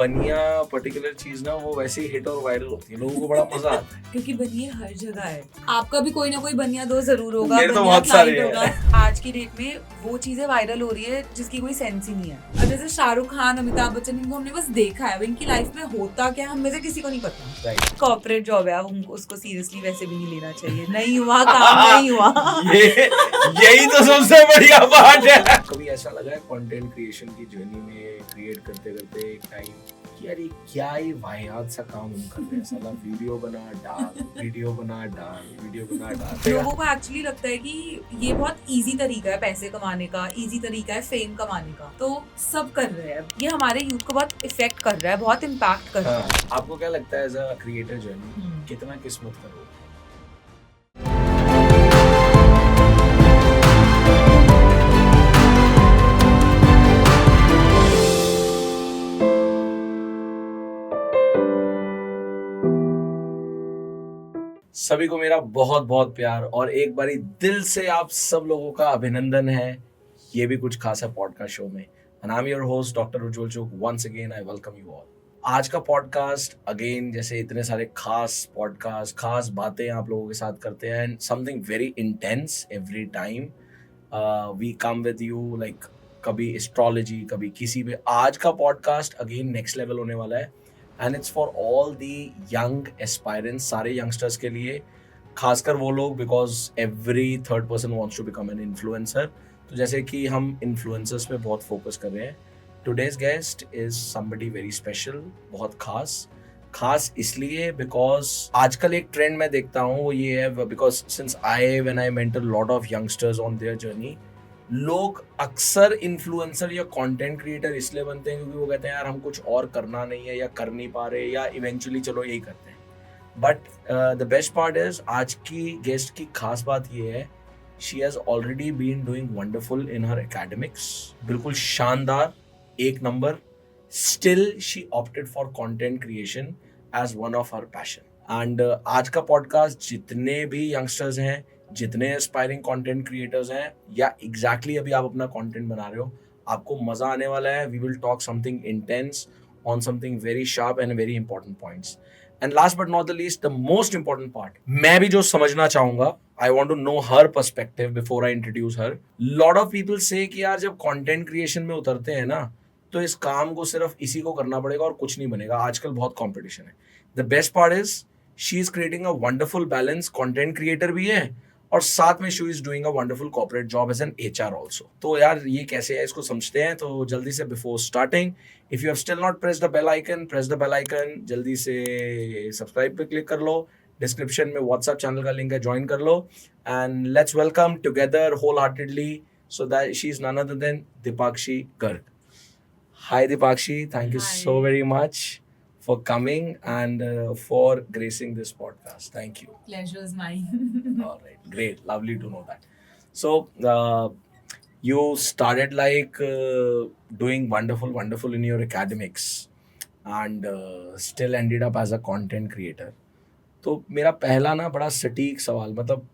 बनिया पर्टिकुलर चीज ना वो वैसे ही हिट और वायरल होती है, लोगों को बड़ा मजा आता है। क्योंकि बनिया हर जगह है। आपका भी कोई ना कोई बनिया दो जरूर होगा, मेरे तो बनिया बहुत सारे क्लाइंट होगा। आज की डेट में वो चीजें वायरल हो रही है जिसकी कोई सेंस ही नहीं है। अब जैसे शाहरुख खान, अमिताभ बच्चन, इनको हमने बस देखा है, अब इनकी लाइफ में होता क्या हम में से किसी को नहीं पता। राइट। कॉर्पोरेट जॉब है, हमको उसको सीरियसली वैसे भी नहीं लेना चाहिए। नहीं हुआ काम, नहीं हुआ। यही तो सबसे बढ़िया बात है। कभी ऐसा लगा है कंटेंट क्रिएशन की जर्नी में क्रिएट करते करते एक टाइम कि यार ये क्या ही वाहियात सा काम हम कर रहे हैं, साला वीडियो बना डाल, वीडियो बना डाल, वीडियो बना डाल। लोगों को एक्चुअली लगता है कि ये बहुत इजी तरीका है पैसे कमाने का, इजी तरीका है फेम कमाने का, तो सब कर रहे हैं। ये हमारे यूथ को बहुत इफेक्ट कर रहा है, बहुत इम्पैक्ट कर रहा है। आपको क्या लगता है एज अ क्रिएटर जर्नी कितना किस्मत का रोल? सभी को मेरा बहुत बहुत प्यार और एक बारी दिल से आप सब लोगों का अभिनंदन है ये भी कुछ खास है पॉडकास्ट शो में। And I am your host doctor Ujjwal Chugh. Once again I welcome you all. आज का पॉडकास्ट अगेन जैसे इतने सारे खास पॉडकास्ट, खास बातें आप लोगों के साथ करते हैं and something very intense every time we come with you, like कभी एस्ट्रोलॉजी, कभी किसी भी। आज का पॉडकास्ट अगेन नेक्स्ट लेवल होने वाला है and it's for all the young aspirants, सारे यंगस्टर्स के लिए, खासकर वो लोग because every third person wants to become an influencer. तो जैसे कि हम इन्फ्लुएंसर्स पे बहुत फोकस कर रहे हैं, today's guest is somebody very special, बहुत खास इसलिए बिकॉज आजकल एक ट्रेंड मैं देखता हूँ वो ये है, because since when I mentor lot of youngsters on their journey, लोग अक्सर इन्फ्लुएंसर या कंटेंट क्रिएटर इसलिए बनते हैं क्योंकि वो कहते हैं यार हम कुछ और करना नहीं है या कर नहीं पा रहे या इवेंचुअली चलो यही करते हैं। But the best part is आज की गेस्ट की खास बात ये है, she has already been doing wonderful in her academics, बिल्कुल शानदार, एक नंबर। Still she opted for content creation as one of her passion. And आज का पॉडकास्ट जितने भी यंगस्टर्स हैं, जितने एस्पायरिंग कंटेंट क्रिएटर्स हैं या एग्जैक्टली अभी आप अपना कंटेंट बना रहे हो, आपको मजा आने वाला है। We will talk something intense on something very sharp and very important points. And last but not the least, the most important part, मैं भी जो समझना चाहूंगा, I want to know her perspective before I introduce her. Lot of people से कि यार जब content creation में उतरते हैं ना तो इस काम को सिर्फ इसी को करना पड़ेगा और कुछ नहीं बनेगा, आजकल बहुत कंपटीशन है। The best part is she is creating a wonderful balance, content creator भी है और साथ में she is doing a wonderful corporate job as an HR also. तो यार ये कैसे है इसको समझते हैं। तो जल्दी से before starting, if you have still not press the bell icon, press the bell icon, जल्दी से सब्सक्राइब पे क्लिक कर लो, डिस्क्रिप्शन में व्हाट्सएप चैनल का लिंक है, ज्वाइन कर लो and let's welcome together whole heartedly so that she is none other than Dipakshi Garg. Hi Dipakshi, thank you so Hi. very much for coming and for gracing this podcast. Thank you. Pleasure is mine. All right, great, lovely to know that. So you started like doing wonderful in your academics and still ended up as a content creator. तो मेरा पहला ना बड़ा सटीक सवाल, मतलब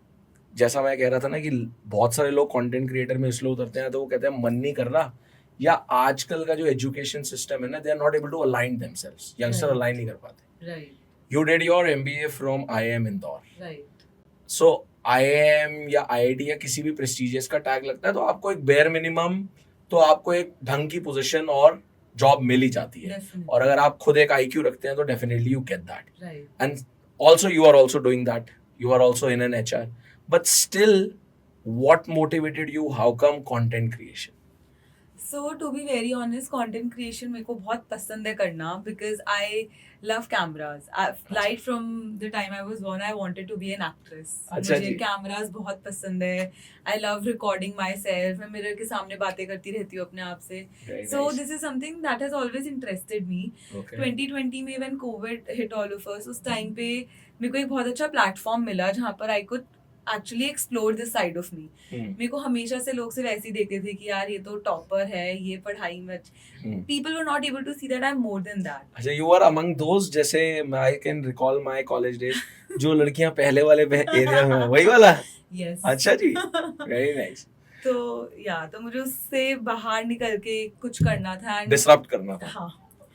जैसा मैं कह रहा था ना कि बहुत सारे लोग कंटेंट क्रिएटर में इसलिए उतरते हैं तो वो कहते हैं मन नहीं कर रहा, या आजकल का जो एजुकेशन सिस्टम है ना, they are not able to align themselves, youngster align नहीं कर पाते। Right. You did your MBA from IIM Indore, right. So IIM या IIT या किसी भी प्रेस्टिजियस का टैग लगता है तो आपको एक बेयर मिनिमम, तो आपको एक ढंग की पोजीशन और जॉब मिल ही जाती है। और अगर आप खुद एक IQ रखते हैं तो definitely you get that. And also you are also doing that, you are also in an HR, but still what motivated you? How come content creation? So to be very honest, content creation मेरे को बहुत पसंद है करना because I love cameras. Right from the time I was born, I wanted to be an actress. अच्छा मुझे जी। cameras बहुत पसंद है. I love recording myself. मैं मिरर के सामने बातें करती रहती हूँ अपने आप से. Very So nice. this is something that has always interested me. Okay. 2020 में when COVID hit all of us, उस time पे मेरे को एक बहुत अच्छा platform मिला जहाँ पर I could actually explore this side of me. मेरे को हमेशा से लोग सिर्फ ऐसे ही देखते थे कि यार ये तो टॉपर है, ये पढ़ाई में people were not able to see that I'm more than that. अच्छा, you are among those, जैसे I can recall my college days, जो लड़कियां पहले वाले एरिया में, वही वाला? Yes. अच्छा जी, very nice. तो मुझे उससे बाहर निकल के कुछ करना था, डिसरप्ट करना था। हाँ,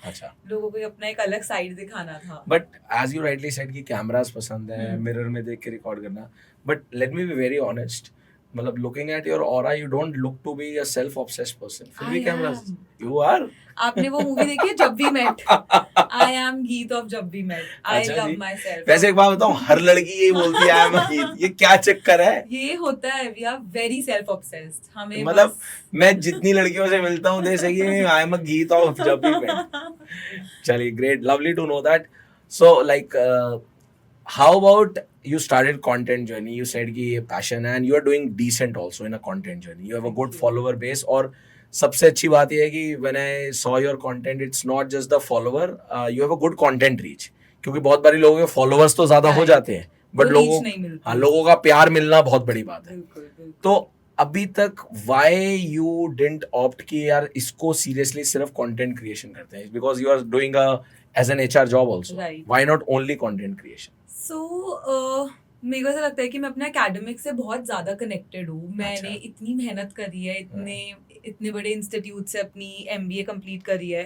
अच्छा, लोगों को अपना एक अलग साइड दिखाना था. But as you rightly said कि कैमरास पसंद है, मिरर में देख के रिकॉर्ड करना, but let me be very honest, मतलब looking at your aura you don't look to be a self obsessed person, फिर भी I cameras am. You are. आपने वो मूवी देखी है Jab We Met? I am Geet of Jab We Met. I अच्छा लव जी. My self. वैसे एक बात बताऊं, हर लड़की यही बोलती है आई एम अ गीत, ये क्या चक्कर है? ये होता है, we are very self obsessed. हमें मतलब बस मैं जितनी लड़कियों से मिलता हूँ दे सही आई एम अ गीत ऑफ जब भी मेट. चलिए, great, lovely to know that. So like how about you started content journey, you said कि ये passion है and you are doing decent also in a content journey, you have a Thank good you. follower base. और सबसे अच्छी बात ये है कि when I saw your content it's not just the follower, you have a good content reach, क्योंकि बहुत बारी लोगों के followers तो ज्यादा हो Right. जाते हैं बट वो लोगों reach नहीं मिलती. हाँ, लोगों का प्यार मिलना बहुत बड़ी बात है. बिल्कुल बिल्कुल. तो अभी तक why you didn't opt कि यार इसको seriously सिर्फ content creation करते हैं, because you are doing a as an HR job also, Right. why not only content creation? So मेरे को ऐसा लगता है कि मैं अपने एकेडमिक से बहुत ज़्यादा कनेक्टेड हूँ. मैंने अच्छा. इतनी मेहनत करी है, इतने बड़े इंस्टीट्यूट से अपनी MBA कंप्लीट करी है.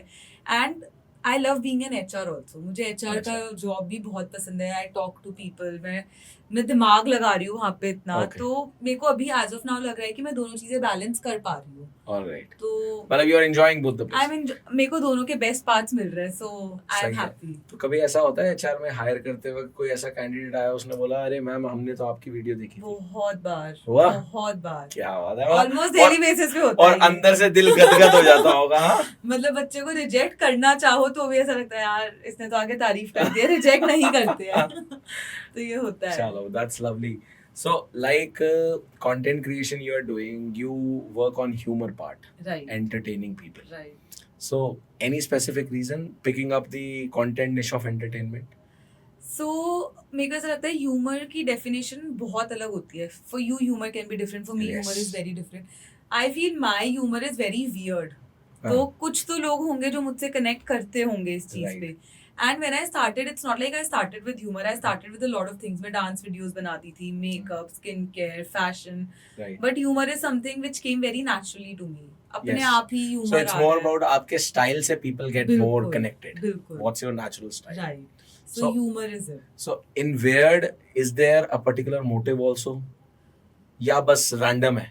And I love being an HR also. मुझे HR अच्छा. का जॉब भी बहुत पसंद है. I talk to people. मैं दिमाग लगा रही हूँ वहाँ पे इतना. Okay. तो मेरे को अभी एज ऑफ नाउ लग रहा है कि मैं दोनों चीज़ें बैलेंस कर पा रही हूँ. Alright. तो मतलब you are enjoying both the I places. Mean मेरे को दोनों के बेस्ट पार्ट्स मिल रहे हैं. सो आई एम सही है. हैप्पी. तो कभी ऐसा होता है HR में हायर करते वक्त कोई ऐसा कैंडिडेट आया उसने बोला अरे मैम हमने तो आपकी वीडियो देखी थी? बहुत बार. हुआ? बहुत बार. क्या बात है. ऑलमोस्ट डेली बेसिस पे होता और है ये. अंदर से दिल गदगद हो जाता होगा. हाँ? मतलब बच्चे को रिजेक्ट करना चाहो तो भी ऐसा लगता है यार इसने तो आगे तारीफ कर दी है, रिजेक्ट नहीं करते हैं. तो ये होता है. चलो, that's lovely. So like content creation you are doing, you work on humor part, Right. entertaining people. Right. So any specific reason picking up the content niche of entertainment? So मेरे को ऐसा लगता है ह्यूमर की definition बहुत अलग होती है. For you humour can be different, for me Yes. Humour is very different. I feel my humour is very weird. तो कुछ तो लोग होंगे जो मुझसे कनेक्ट करते होंगे इस चीज Right. पे. And when I started, it's not like I started with humour. I started with a lot of things. मैं डांस वीडियोस बनाती थी, makeup, skin care, fashion. Right. But humour is something which came very naturally to me. अपने Yes. आप ही humour So it's more about आपके style से people get more बिल्कुल, connected. बिल्कुल. What's your natural style? Right. So- so humour is it. So in Weird, is there a particular motive also? या बस random है?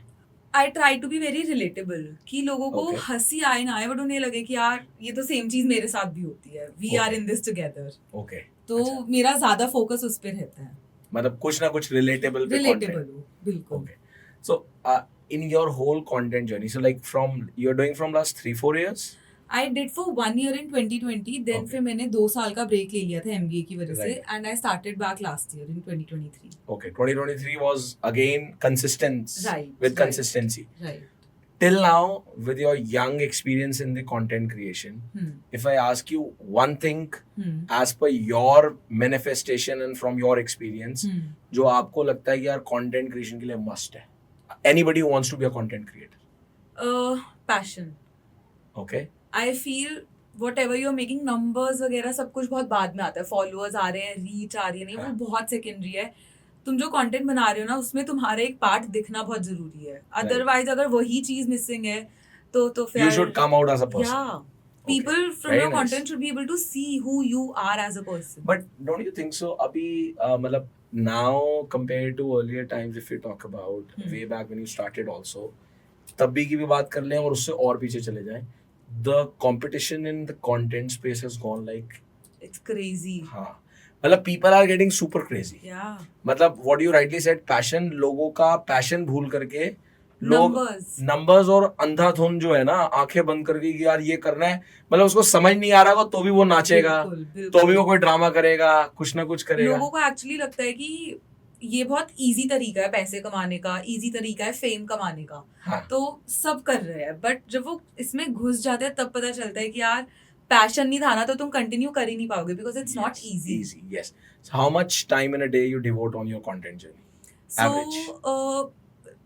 I try to be very relatable कि लोगों को Okay. हंसी आए ना आए बट उन्हें लगे कि यार ये तो सेम चीज मेरे साथ भी होती है. We are Okay. In this together. Okay. तो अच्छा. मेरा ज्यादा फोकस उस पे रहता है. मतलब कुछ ना कुछ relatable पे रिलेटेबल content. हो. बिल्कुल. Okay. So in your whole content journey, so like you're doing from last 3-4 years? I did for 1 year in 2020. Then Okay. फिर मैंने 2 साल का ब्रेक ले लिया था MBA की वजह से. Right. And I started back last year in 2023. Okay, 2023 was again consistent Right, with right. consistency. Right. Till now, with your young experience in the content creation, if I ask you one thing as per your manifestation and from your experience, जो आपको लगता है कि यार content creation के लिए must है. Anybody who wants to be a content creator. Passion. Okay. I feel whatever you are making, numbers वगैरह सब कुछ बहुत बाद में आता है. फॉलोअर्स आ रहे हैं, रीच आ रही है, नहीं हाँ. वो बहुत सेकेंडरी है. तुम जो कंटेंट बना रहे हो ना उसमें तुम्हारा एक पार्ट दिखना बहुत जरूरी है. अदरवाइज अगर वही चीज मिसिंग है तो फिर You should come out as a person. yeah, people from Very your nice. content should be able to see who you are as a person. But don't you think so? अभी मतलब now compared to earlier times, if you talk about way back when you started also, तब भी की भी बात कर लें और उससे और पीछे चले जाएं, the competition in the content space has gone like it's crazy. हाँ, मतलब people are getting super crazy. Yeah. मतलब what you rightly said, passion, लोगों का passion भूल करके लोग Numbers और अंधाधुन जो है ना, आंखें बंद करके कि यार ये करना है, मतलब उसको समझ नहीं आ रहा होगा तो भी वो नाचेगा, बिल्कुल, बिल्कुल. तो भी वो कोई ड्रामा करेगा, कुछ ना कुछ करेगा. लोगों को एक्चुअली लगता है कि ये बहुत इजी तरीका है पैसे कमाने का, इजी तरीका है फेम कमाने का. हाँ. तो सब कर रहे हैं बट जब वो इसमें घुस जाते हैं तब पता चलता है कि यार पैशन नहीं था ना तो तुम कंटिन्यू कर ही नहीं पाओगे because it's not easy. Yes. So how much time in a day you devote on your content journey? Average. सो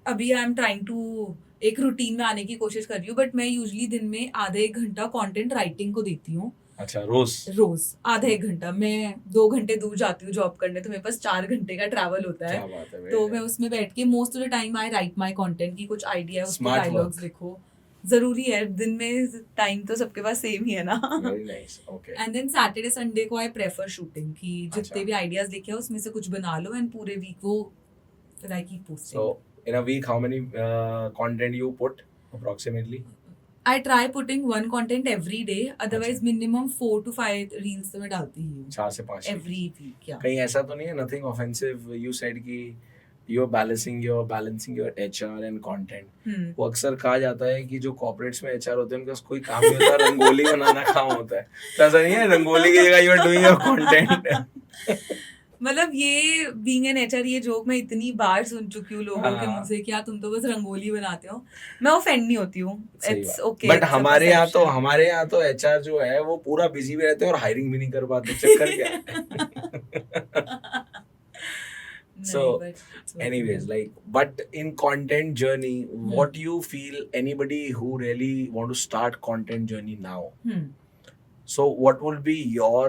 अभी आई एम ट्राइंग टू एक रूटीन में आने की कोशिश कर रही हूँ बट मैं यूजली दिन में आधा 1 घंटा कंटेंट राइटिंग को देती हूँ. अच्छा, रोज आधा 1 घंटा. मैं 2 घंटे दूर जाती हूँ जॉब करने तो मेरे पास 4 घंटे का ट्रैवल होता है. क्या बात है. तो मैं उसमें बैठ के most of the time I right my content की कुछ आइडिया, उसको Smart डायलॉग्स work. लिखो. जरूरी है, दिन में टाइम तो सबके पास सेम ही है ना. Very nice. Okay. And then Saturday Sunday को आई प्रेफर शूटिंग, कि जितने अच्छा. भी आइडियाज लेके आओ उसमें से कुछ बना लो, एंड पूरे वीक वो फिर I keep posting. So in a week, how many content you put approximately? I try putting one content every day, otherwise minimum 4 to 5 reels तो मैं डालती ही हूँ 4 से 5 एवरी वीक. या कहीं ऐसा तो नहीं है, nothing offensive, you said कि you're balancing your HR and content. वो अक्सर कहा जाता है कि जो कॉर्पोरेट्स में HR होते हैं उनका कोई काम नहीं होता, रंगोली बनाना काम होता है. तो ऐसा नहीं है, रंगोली की जगह you are doing your content. मतलब ये बीइंग एन एचआर, ये जोक मैं इतनी बार सुन चुकी हूँ लोगों के हाँ. मुंह से कि यार तुम तो बस रंगोली बनाते हो. मैं ऑफेंड नहीं होती हूँ, इट्स ओके. बट हमारे यहाँ तो HR जो है वो पूरा बिजी भी रहते हैं और हायरिंग भी नहीं कर पाते. चक्कर क्या है? So, anyways, like, but in content journey, what you feel anybody who really want to start content journey now? So, what would be your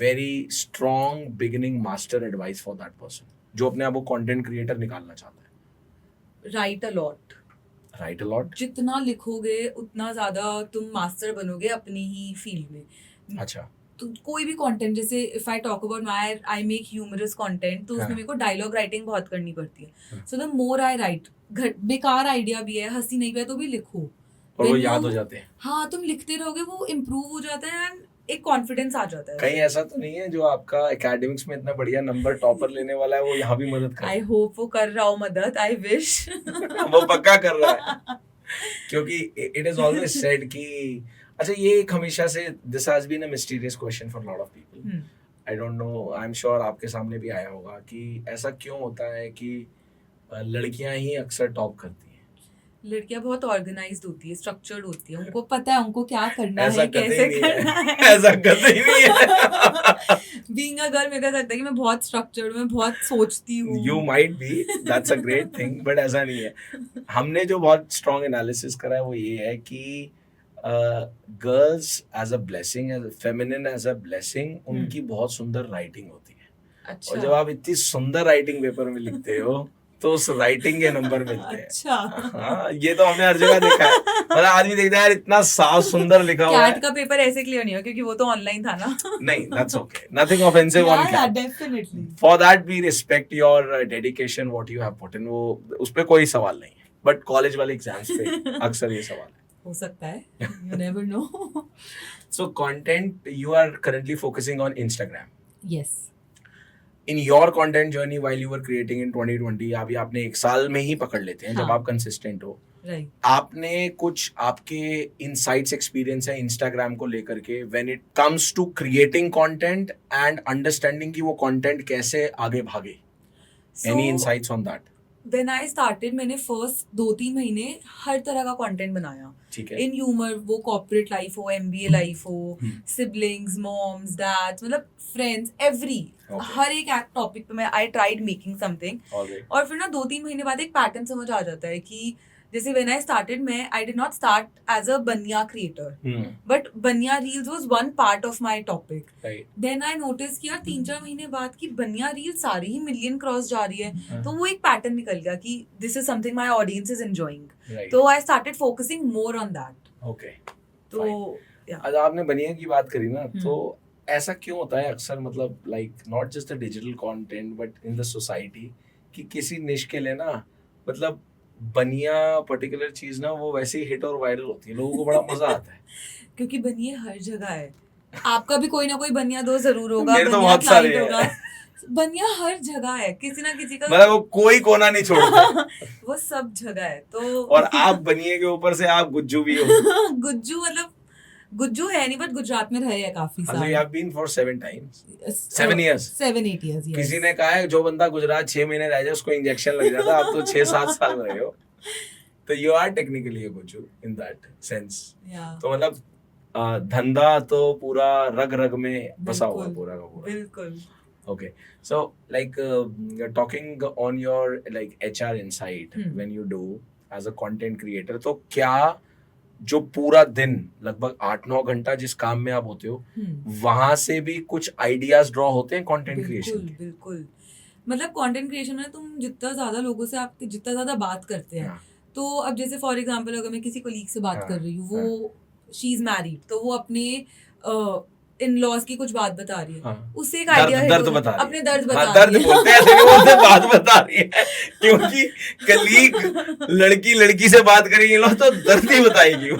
very strong beginning master advice for that person? जो अपने आप को content creator निकालना चाहता है. Right a lot. Write a lot. जितना लिखोगे उतना ज्यादा तुम मास्टर बनोगे अपनी ही फील्ड में. अच्छा. तो कोई भी कंटेंट, जैसे if I talk about my I make humorous content, तो उसमें हाँ. मेरे को डायलॉग राइटिंग बहुत करनी पड़ती है. हाँ. So the more I right, बेकार आइडिया भी है, हंसी नहीं भी है, तो भी लिखो. और वो When याद you- हो जाते हैं. हाँ, तुम लिखते रहोगे, वो इम्प्रूव हो जाता है एंड एक कॉन्फिडेंस आ जाता है. कहीं ऐसा तो नहीं है जो आपका एकेडमिक्स में इतना बढ़िया नंबर टॉपर लेने वाला है वो यहाँ भी मदद कर आई होप वो कर रहा हो मदद, आई विश. वो पक्का कर रहा है. क्योंकि इट इज ऑलवेज सेड कि अच्छा, ये एक हमेशा से this has been a mysterious question for lot of people. I don't know, I am sure आपके सामने भी आया होगा कि ऐसा क्यों होता है कि लड़कियां ही अक्सर टॉप करती हैं. लड़कियां बहुत ऑर्गेनाइज्ड होती है, स्ट्रक्चर्ड होती है, उनको पता है उनको क्या करना ऐसा है, कतई कैसे नहीं करना है. है. ऐसा कतई नहीं है. बीइंग अ गर्ल, मेरे को लगता है कि मैं बहुत स्ट्रक्चर्ड, मैं बहुत सोचती हूँ. You might be, that's a great thing, but ऐसा नहीं है. हमने जो बहुत strong analysis करा है वो ये है कि girls as a blessing, as feminine as a blessing, उनकी बहुत सुंदर राइटिंग होती है. अच्छा. और जब आप इतनी सुंदर राइटिंग पेपर में लिखते हो तो उस राइटिंग के नंबर मिलते हैं. अच्छा. हाँ, ये तो हमने हर जगह देखा है. मतलब आदमी देखता है यार इतना साफ सुंदर लिखा हुआ है. कैट का पेपर ऐसे क्लियर नहीं हो क्योंकि वो तो ऑनलाइन था ना. नहीं, that's okay, nothing offensive on yeah, cat. definitely. For that we respect your dedication, what you have put in. वो उस पे कोई सवाल नहीं है. बट कॉलेज वाले एग्जाम्स पे अक्सर ये सवाल है. हो सकता है, you never know. So content, you are currently focusing on Instagram. Yes. In your content journey while you were creating in 2020, अभी आपने एक साल में ही पकड़ लेते हैं जब हाँ. आप कंसिस्टेंट हो. Right. आपने कुछ आपके इनसाइट्स एक्सपीरियंस है इंस्टाग्राम को लेकर के when it comes to creating content and understanding कि वो कंटेंट कैसे आगे भागे. Any insights on that? When I started, मैंने फर्स्ट 2-3 महीने हर तरह का कंटेंट बनाया. ठीक है. इन ह्यूमर, वो कॉर्पोरेट लाइफ हो, MBA लाइफ हो, सिबलिंग्स, मॉम्स, डैड्स, मतलब फ्रेंड्स, एवरी हर एक टॉपिक पे मैं आई ट्राइड मेकिंग समथिंग. और फिर ना 2-3 महीने बाद एक पैटर्न समझ आ जाता है कि जैसे व्हेन आई स्टार्टेड, मैं I did not start as a Baniya creator, but Baniya reels was one part of my topic. Then I notice कि यार 3-4 महीने बाद की बनिया रील सारी ही मिलियन क्रॉस जा रही है. तो वो एक पैटर्न निकल गया कि this is something my audience is enjoying. तो I started focusing more on that. Okay. तो आज आपने बनिया की बात करी ना, तो ऐसा क्यों होता है अक्सर, मतलब like not just the digital content but in the society, कि किसी निश के लिए ना, मतलब बनिया पर्टिकुलर चीज ना वो वैसे ही हिट और वायरल होती है, लोगों को बड़ा मजा आता है. क्योंकि बनिया हर जगह है. आपका भी कोई ना कोई बनिया दो जरूर होगा. मेरे तो बहुत सारे हैं. बनिया हर जगह है, किसी ना किसी का, मतलब वो कोई कोना नहीं छोड़ता. वो सब जगह है. तो और आप बनिए के ऊपर से आप गुज्जू भी हो. गुज्जू मतलब गुज्जू है नहीं, बट गुजरात में रहे हैं काफी साल. You have been for 7 times. 7 years. 7-8 years. Yes. किसी ने कहा है जो बंदा गुजरात 6 महीने रह जाए उसको इंजेक्शन लग जाता है. आप तो 6-7 साल रहे हो. तो you are technically a Gujju in that sense. Yeah. तो मतलब धंधा तो पूरा रग रग में बसा हुआ है पूरा का पूरा. बिल्कुल. Okay, so like you're talking on your like HR insight when you do as a content creator, तो क्या जो पूरा दिन लगभग 8-9 घंटा जिस काम में आप होते हो वहां से भी कुछ आइडियाज ड्रॉ होते हैं कंटेंट क्रिएशन? बिल्कुल. मतलब कंटेंट क्रिएशन में तुम जितना ज्यादा लोगों से आप जितना ज्यादा बात करते हैं, तो अब जैसे फॉर एग्जांपल अगर मैं किसी कोलीग से बात हाँ, कर रही हूँ, वो शी इज मैरिड, तो वो अपने इन लॉज की कुछ बात बता रही है, हाँ। उससे एक आइडिया दर्द बता रही अपने है। दर्द बता हाँ, दर्द रही है। बोलते हैं, ऐसे नहीं बोलते बात बता रही है, क्योंकि कलीग लड़की लड़की से बात करेगी लोग तो दर्द ही बताएगी वो।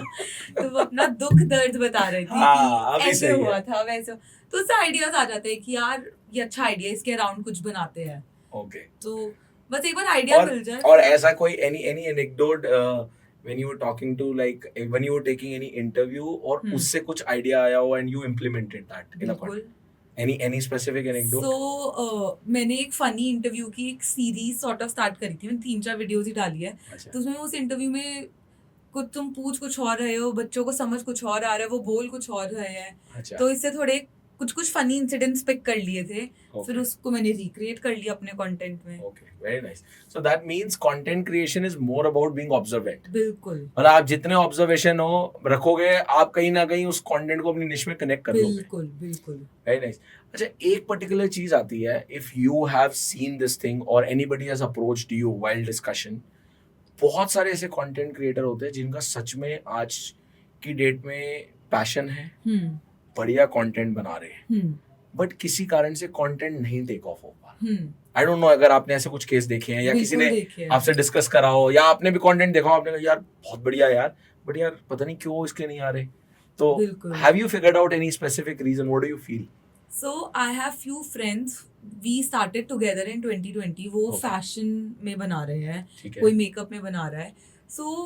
तो वो अपना दुख दर्द बता रही थी हाँ, कि अभी ऐसे सही हुआ है। था वैसे, तो उससे आइडियाज आ जाते हैं कि यार ये अच्छा आइडिया, इसके अराउंड कुछ बनाते हैं। ओके। तो बस एक बार आइडिया और मिल जाए। और ऐसा कोई any anecdote when you were talking to, like when you were taking any interview और उससे कुछ आइडिया आया हो and you implemented that in a बिल्कुल। content, any specific anecdote? सो मैंने एक फनी इंटरव्यू की एक सीरीज सॉर्ट ऑफ स्टार्ट करी थी, मैंने 3-4 वीडियोस ही डाली है। अच्छा। तो उसमें उस इंटरव्यू में कुछ तुम पूछ कुछ और रहे हो, बच्चों को समझ कुछ और आ रहा है, वो बोल कुछ और रहे हैं, अच्छा। तो इससे थोड़े कुछ फनी इंसिडेंट्स पिक कर लिए थे, Okay. फिर उसको मैंने रिक्रिएट कर लिया अपने कंटेंट में। Okay, very nice. So that means content creation is more about being observant. बिल्कुल मतलब आप जितने ऑब्जर्वेशन हो रखोगे, आप कहीं ना कहीं उस कंटेंट को अपनी निश में कनेक्ट कर लोगे। बिल्कुल बिल्कुल। Very nice. अच्छा, एक पर्टिकुलर चीज आती है, if you have seen this thing और anybody has approached you while discussion, बहुत सारे ऐसे कंटेंट क्रिएटर होते हैं जिनका सच में आज की डेट में पैशन है, बढ़िया कंटेंट बना रहे हैं, बट किसी कारण से कंटेंट नहीं टेक ऑफ हो पा रहा। आई डोंट नो अगर आपने ऐसे कुछ केस देखे हैं या किसी ने आपसे डिस्कस करा हो या आपने भी कंटेंट देखा हो, आपने कहा यार बहुत बढ़िया यार, बट यार पता नहीं क्यों इसके नहीं आ रहे। तो have you figured out any specific reason? What do you feel? So I have few friends, we started together in 2020, वो Okay. फैशन में बना रहे हैं, ठीक है। कोई मेकअप में बना रहा है। So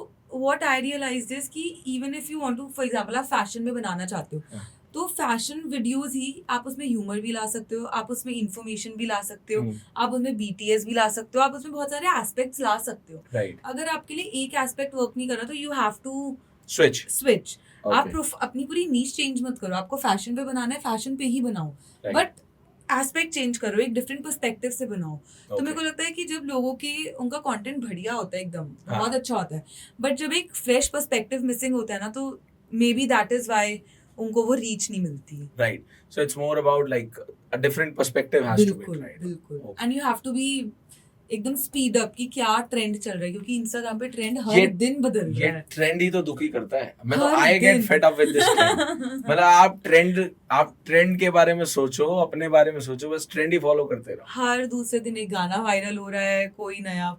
what I realized is कि even if you want to, for example, आप फैशन में बनाना चाहते हो, हाँ। तो फैशन वीडियोस ही आप उसमें ह्यूमर भी ला सकते हो, आप उसमें इंफॉर्मेशन भी ला सकते हो, आप उसमें BTS भी ला सकते हो, आप उसमें बहुत सारे एस्पेक्ट्स ला सकते हो। राइट। अगर आपके लिए एक एस्पेक्ट वर्क नहीं कर रहा तो यू हैव टू स्विच। आप अपनी पूरी नीश चेंज मत करो, आपको फैशन पे बनाना है फैशन पे ही बनाओ, Right. बट एस्पेक्ट चेंज करो, एक डिफरेंट पर्सपेक्टिव से बनाओ। तो मेरे को लगता है कि जब लोगों की उनका कंटेंट बढ़िया होता है, एकदम हाँ। बहुत अच्छा होता है, बट जब एक फ्रेश पर्सपेक्टिव मिसिंग होता है ना, तो maybe that is why उनको वो रीच नहीं मिलती। Right. So it's more about like a different perspective has to be, बिल्कुल राइट? बिल्कुल। And you have to be एकदम स्पीड अप कि क्या ट्रेंड चल रहा है, क्योंकि इंस्टाग्राम पे ट्रेंड हर ये- दिन बदल रहा ये है। ट्रेंड ही तो दुखी करता है। मैं तो हर आई गेट दिन। Fed up with this trend. मतलब आप ट्रेंड के बारे में सोचो, अपने बारे में सोचो, बस ट्रेंड ही फॉलो करते रहो। हर दूसरे दिन एक गाना वायरल हो रहा है, कोई नया,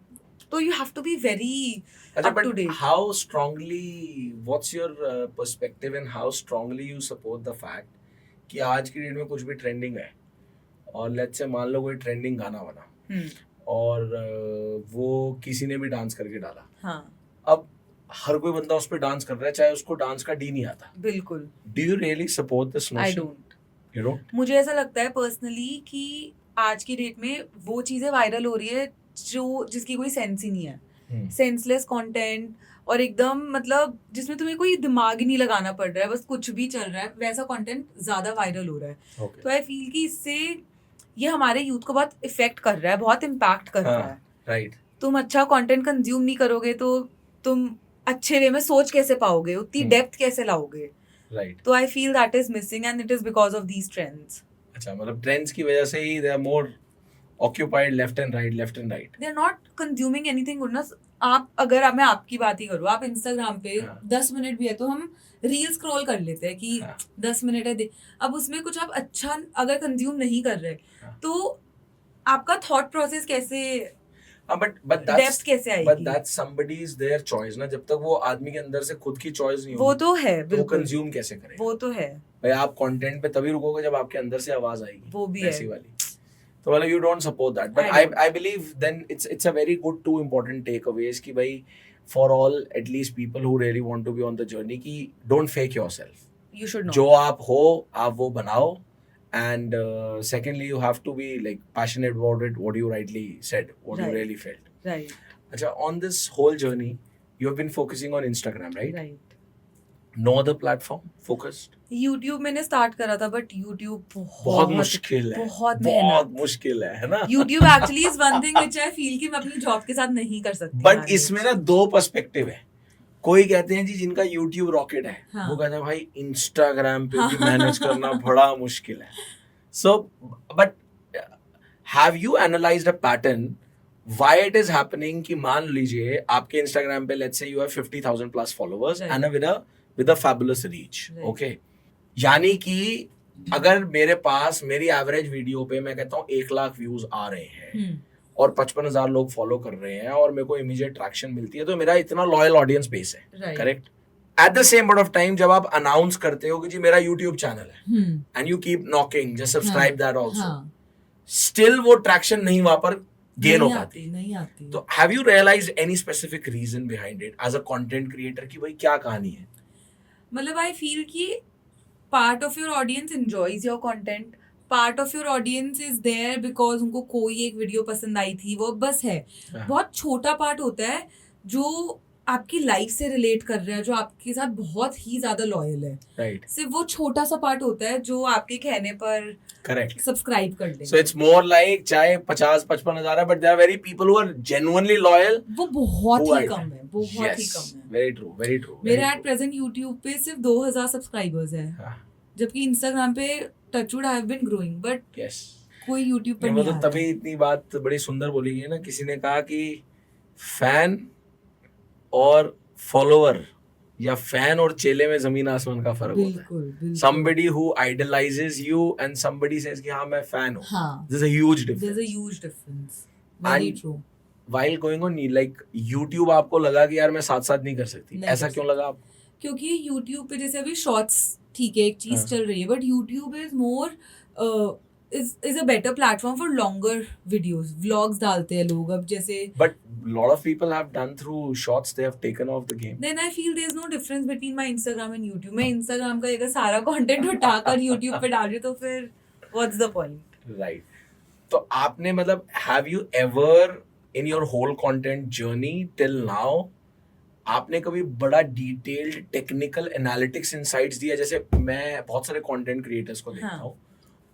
तो you have to be very अच्छा, up to but date. How strongly, what's your perspective and how strongly you support the fact कि आज की डेट में कुछ भी ट्रेंडिंग है और लेट्स से मान लो कोई ट्रेंडिंग गाना बना और वो किसी ने भी डांस करके डाला, हाँ अब हर कोई बंदा उस पर डांस कर रहा है, चाहे उसको डांस का डी नहीं आता। बिल्कुल। Do you really support this I notion? Don't. You don't? मुझे ऐसा लगता है पर्सनली कि आज की डेट में वो चीजें वायरल हो रही है जो जिसकी कोई सेंस ही नहीं है, सेंसलेस कंटेंट, और एकदम मतलब जिसमें तुम्हें कोई दिमाग ही नहीं लगाना पड़ रहा है, बस कुछ भी चल रहा है, वैसा कंटेंट ज्यादा वायरल हो रहा है। ओके। तो आई फील कि इससे ये हमारे यूथ को बहुत इफेक्ट कर रहा है, बहुत इम्पैक्ट कर रहा है। राइट। तुम अच्छा कंटेंट कंज्यूम नहीं करोगे तो तुम अच्छे वे में सोच कैसे पाओगे, उतनी डेप्थ कैसे लाओगे? राइट। तो I feel that is missing and it is because of these trends. अच्छा, मतलब ट्रेंड्स की वजह से ही they are more occupied left and right. They are not consuming anything good ना। आप अगर मैं आपकी बात ही करूँ, आप इंस्टाग्राम पे हाँ। 10 मिनट भी है तो हम रील स्क्रॉल कर लेते हैं कि हाँ। 10 मिनट है, अब उसमें कुछ आप अच्छा अगर कंज्यूम नहीं कर रहे हाँ। तो आपका थॉट प्रोसेस कैसे, but डेप्थ कैसे but आएगी? that's somebody's their choice ना। जब तक वो आदमी के अंदर से खुद की चॉइस नहीं वो होगी तो है, तो वो बिल्कुल कंज्यूम कैसे करेगा? वो तो है, भाई आप कंटेंट पे तभी रुकोगे जब आपके अंदर से आवाज आएगी, वो भी है। ऐसी वाली। तो मतलब you don't support that, but I don't. I believe then it's a very good two important takeaways कि भाई for all at least people who really want to be on the journey कि don't fake yourself. You should not. जो आप हो आप वो बनाओ, and secondly you have to be like passionate about it, what you rightly said, what you Right. really felt. Right, अच्छा, on this whole journey you have been focusing on Instagram, right? right. No other platform focused? YouTube मैंने start करा था, but YouTube बहुत मुश्किल है, बहुत बहुत मुश्किल है ना? YouTube actually is one thing which I feel कि मैं अपनी जॉब के साथ नहीं कर सकती। But manage. इसमें ना दो पर्सपेक्टिव है। कोई कहते हैं जी जिनका YouTube रॉकेट है, हाँ। वो कहते हैं भाई Instagram पे भी मैनेज करना बड़ा मुश्किल है। So but have you analyzed a pattern why it is happening कि मान लीजिए आपके Instagram पे let's say you have 50,000 plus followers Right. and with a fabulous reach, Right. okay? यानी कि अगर मेरे पास मेरी एवरेज वीडियो पे मैं कहता हूँ 1 लाख व्यूज आ रहे हैं और 55,000 लोग फॉलो कर रहे हैं और मेरे को इमीडिएट ट्रैक्शन मिलती है, तो मेरा इतना लॉयल ऑडियंस बेस है, Right. Correct? At the same point of time जब आप अनाउंस करते हो कि जी मेरा यूट्यूब चैनल है and you keep knocking, just subscribe that also, still वो ट्रैक्शन नहीं वहां पर गेन हो पाती, नहीं आती। तो have you realized any specific reason behind it as a content creator कि भाई क्या कहानी है? मतलब आई फील कि part of your audience enjoys your content, part of your audience is there because उनको कोई एक वीडियो पसंद आई थी, वो बस है। बहुत छोटा पार्ट होता है जो आपकी लाइफ से रिलेट कर रहा है, जो आपके साथ बहुत ही ज्यादा लॉयल है, राइट? सिर्फ वो छोटा सा पार्ट होता है जो आपके कहने पर करेक्ट सब्सक्राइब कर लेंगे। So it's more like चाहे 50-55 हजार है, but there are very people who are genuinely loyal. वो बहुत Who ही are- कम है, बहुत ही Yes, कम है। very true, very true. मेरे very एट प्रेजेंट यूट्यूब पे सिर्फ 2000 सब्सक्राइबर्स है, true. हाँ, जबकि इंस्टाग्राम पे touchwood I have been growing, but yes. कोई यूट्यूब पर नहीं, वो नहीं तो आ रहा। तभी इतनी बात बड़ी सुंदर बोली गई ना, किसी ने कहा कि फैन और फॉलोअर या फैन और चेले में जमीन आसमान का फर्क होता है. बिल्कुल बिल्कुल। Somebody who idolizes you and somebody says कि हाँ मैं फैन हूँ. हाँ, There's a huge there's difference. a huge difference. Very And- true. While going on, like YouTube आपको लगा कि यार मैं साथ साथ नहीं कर सकती, नहीं ऐसा कर क्यों लगा आपको? क्योंकि यूट्यूब पे जैसे अभी शॉर्ट्स ठीक है एक चीज हाँ। चल रही है, but YouTube is more is a better platform for longer videos, vlogs डालते हैं लोग अब जैसे। But lot of people have done through shorts, they have taken off the game. Then I feel there is no difference between my Instagram and YouTube. मैं Instagram का अगर सारा content उठाकर यूट्यूब पे डाल रही हूँ तो फिर व्हाट्स द पॉइंट? Right. तो आपने मतलब have you ever in your whole content journey till now आपने कभी बड़ा डिटेल्ड टेक्निकल एनालिटिक्स इनसाइट्स दिया? जैसे मैं बहुत सारे कंटेंट क्रिएटर्स को देखता हाँ। हूँ,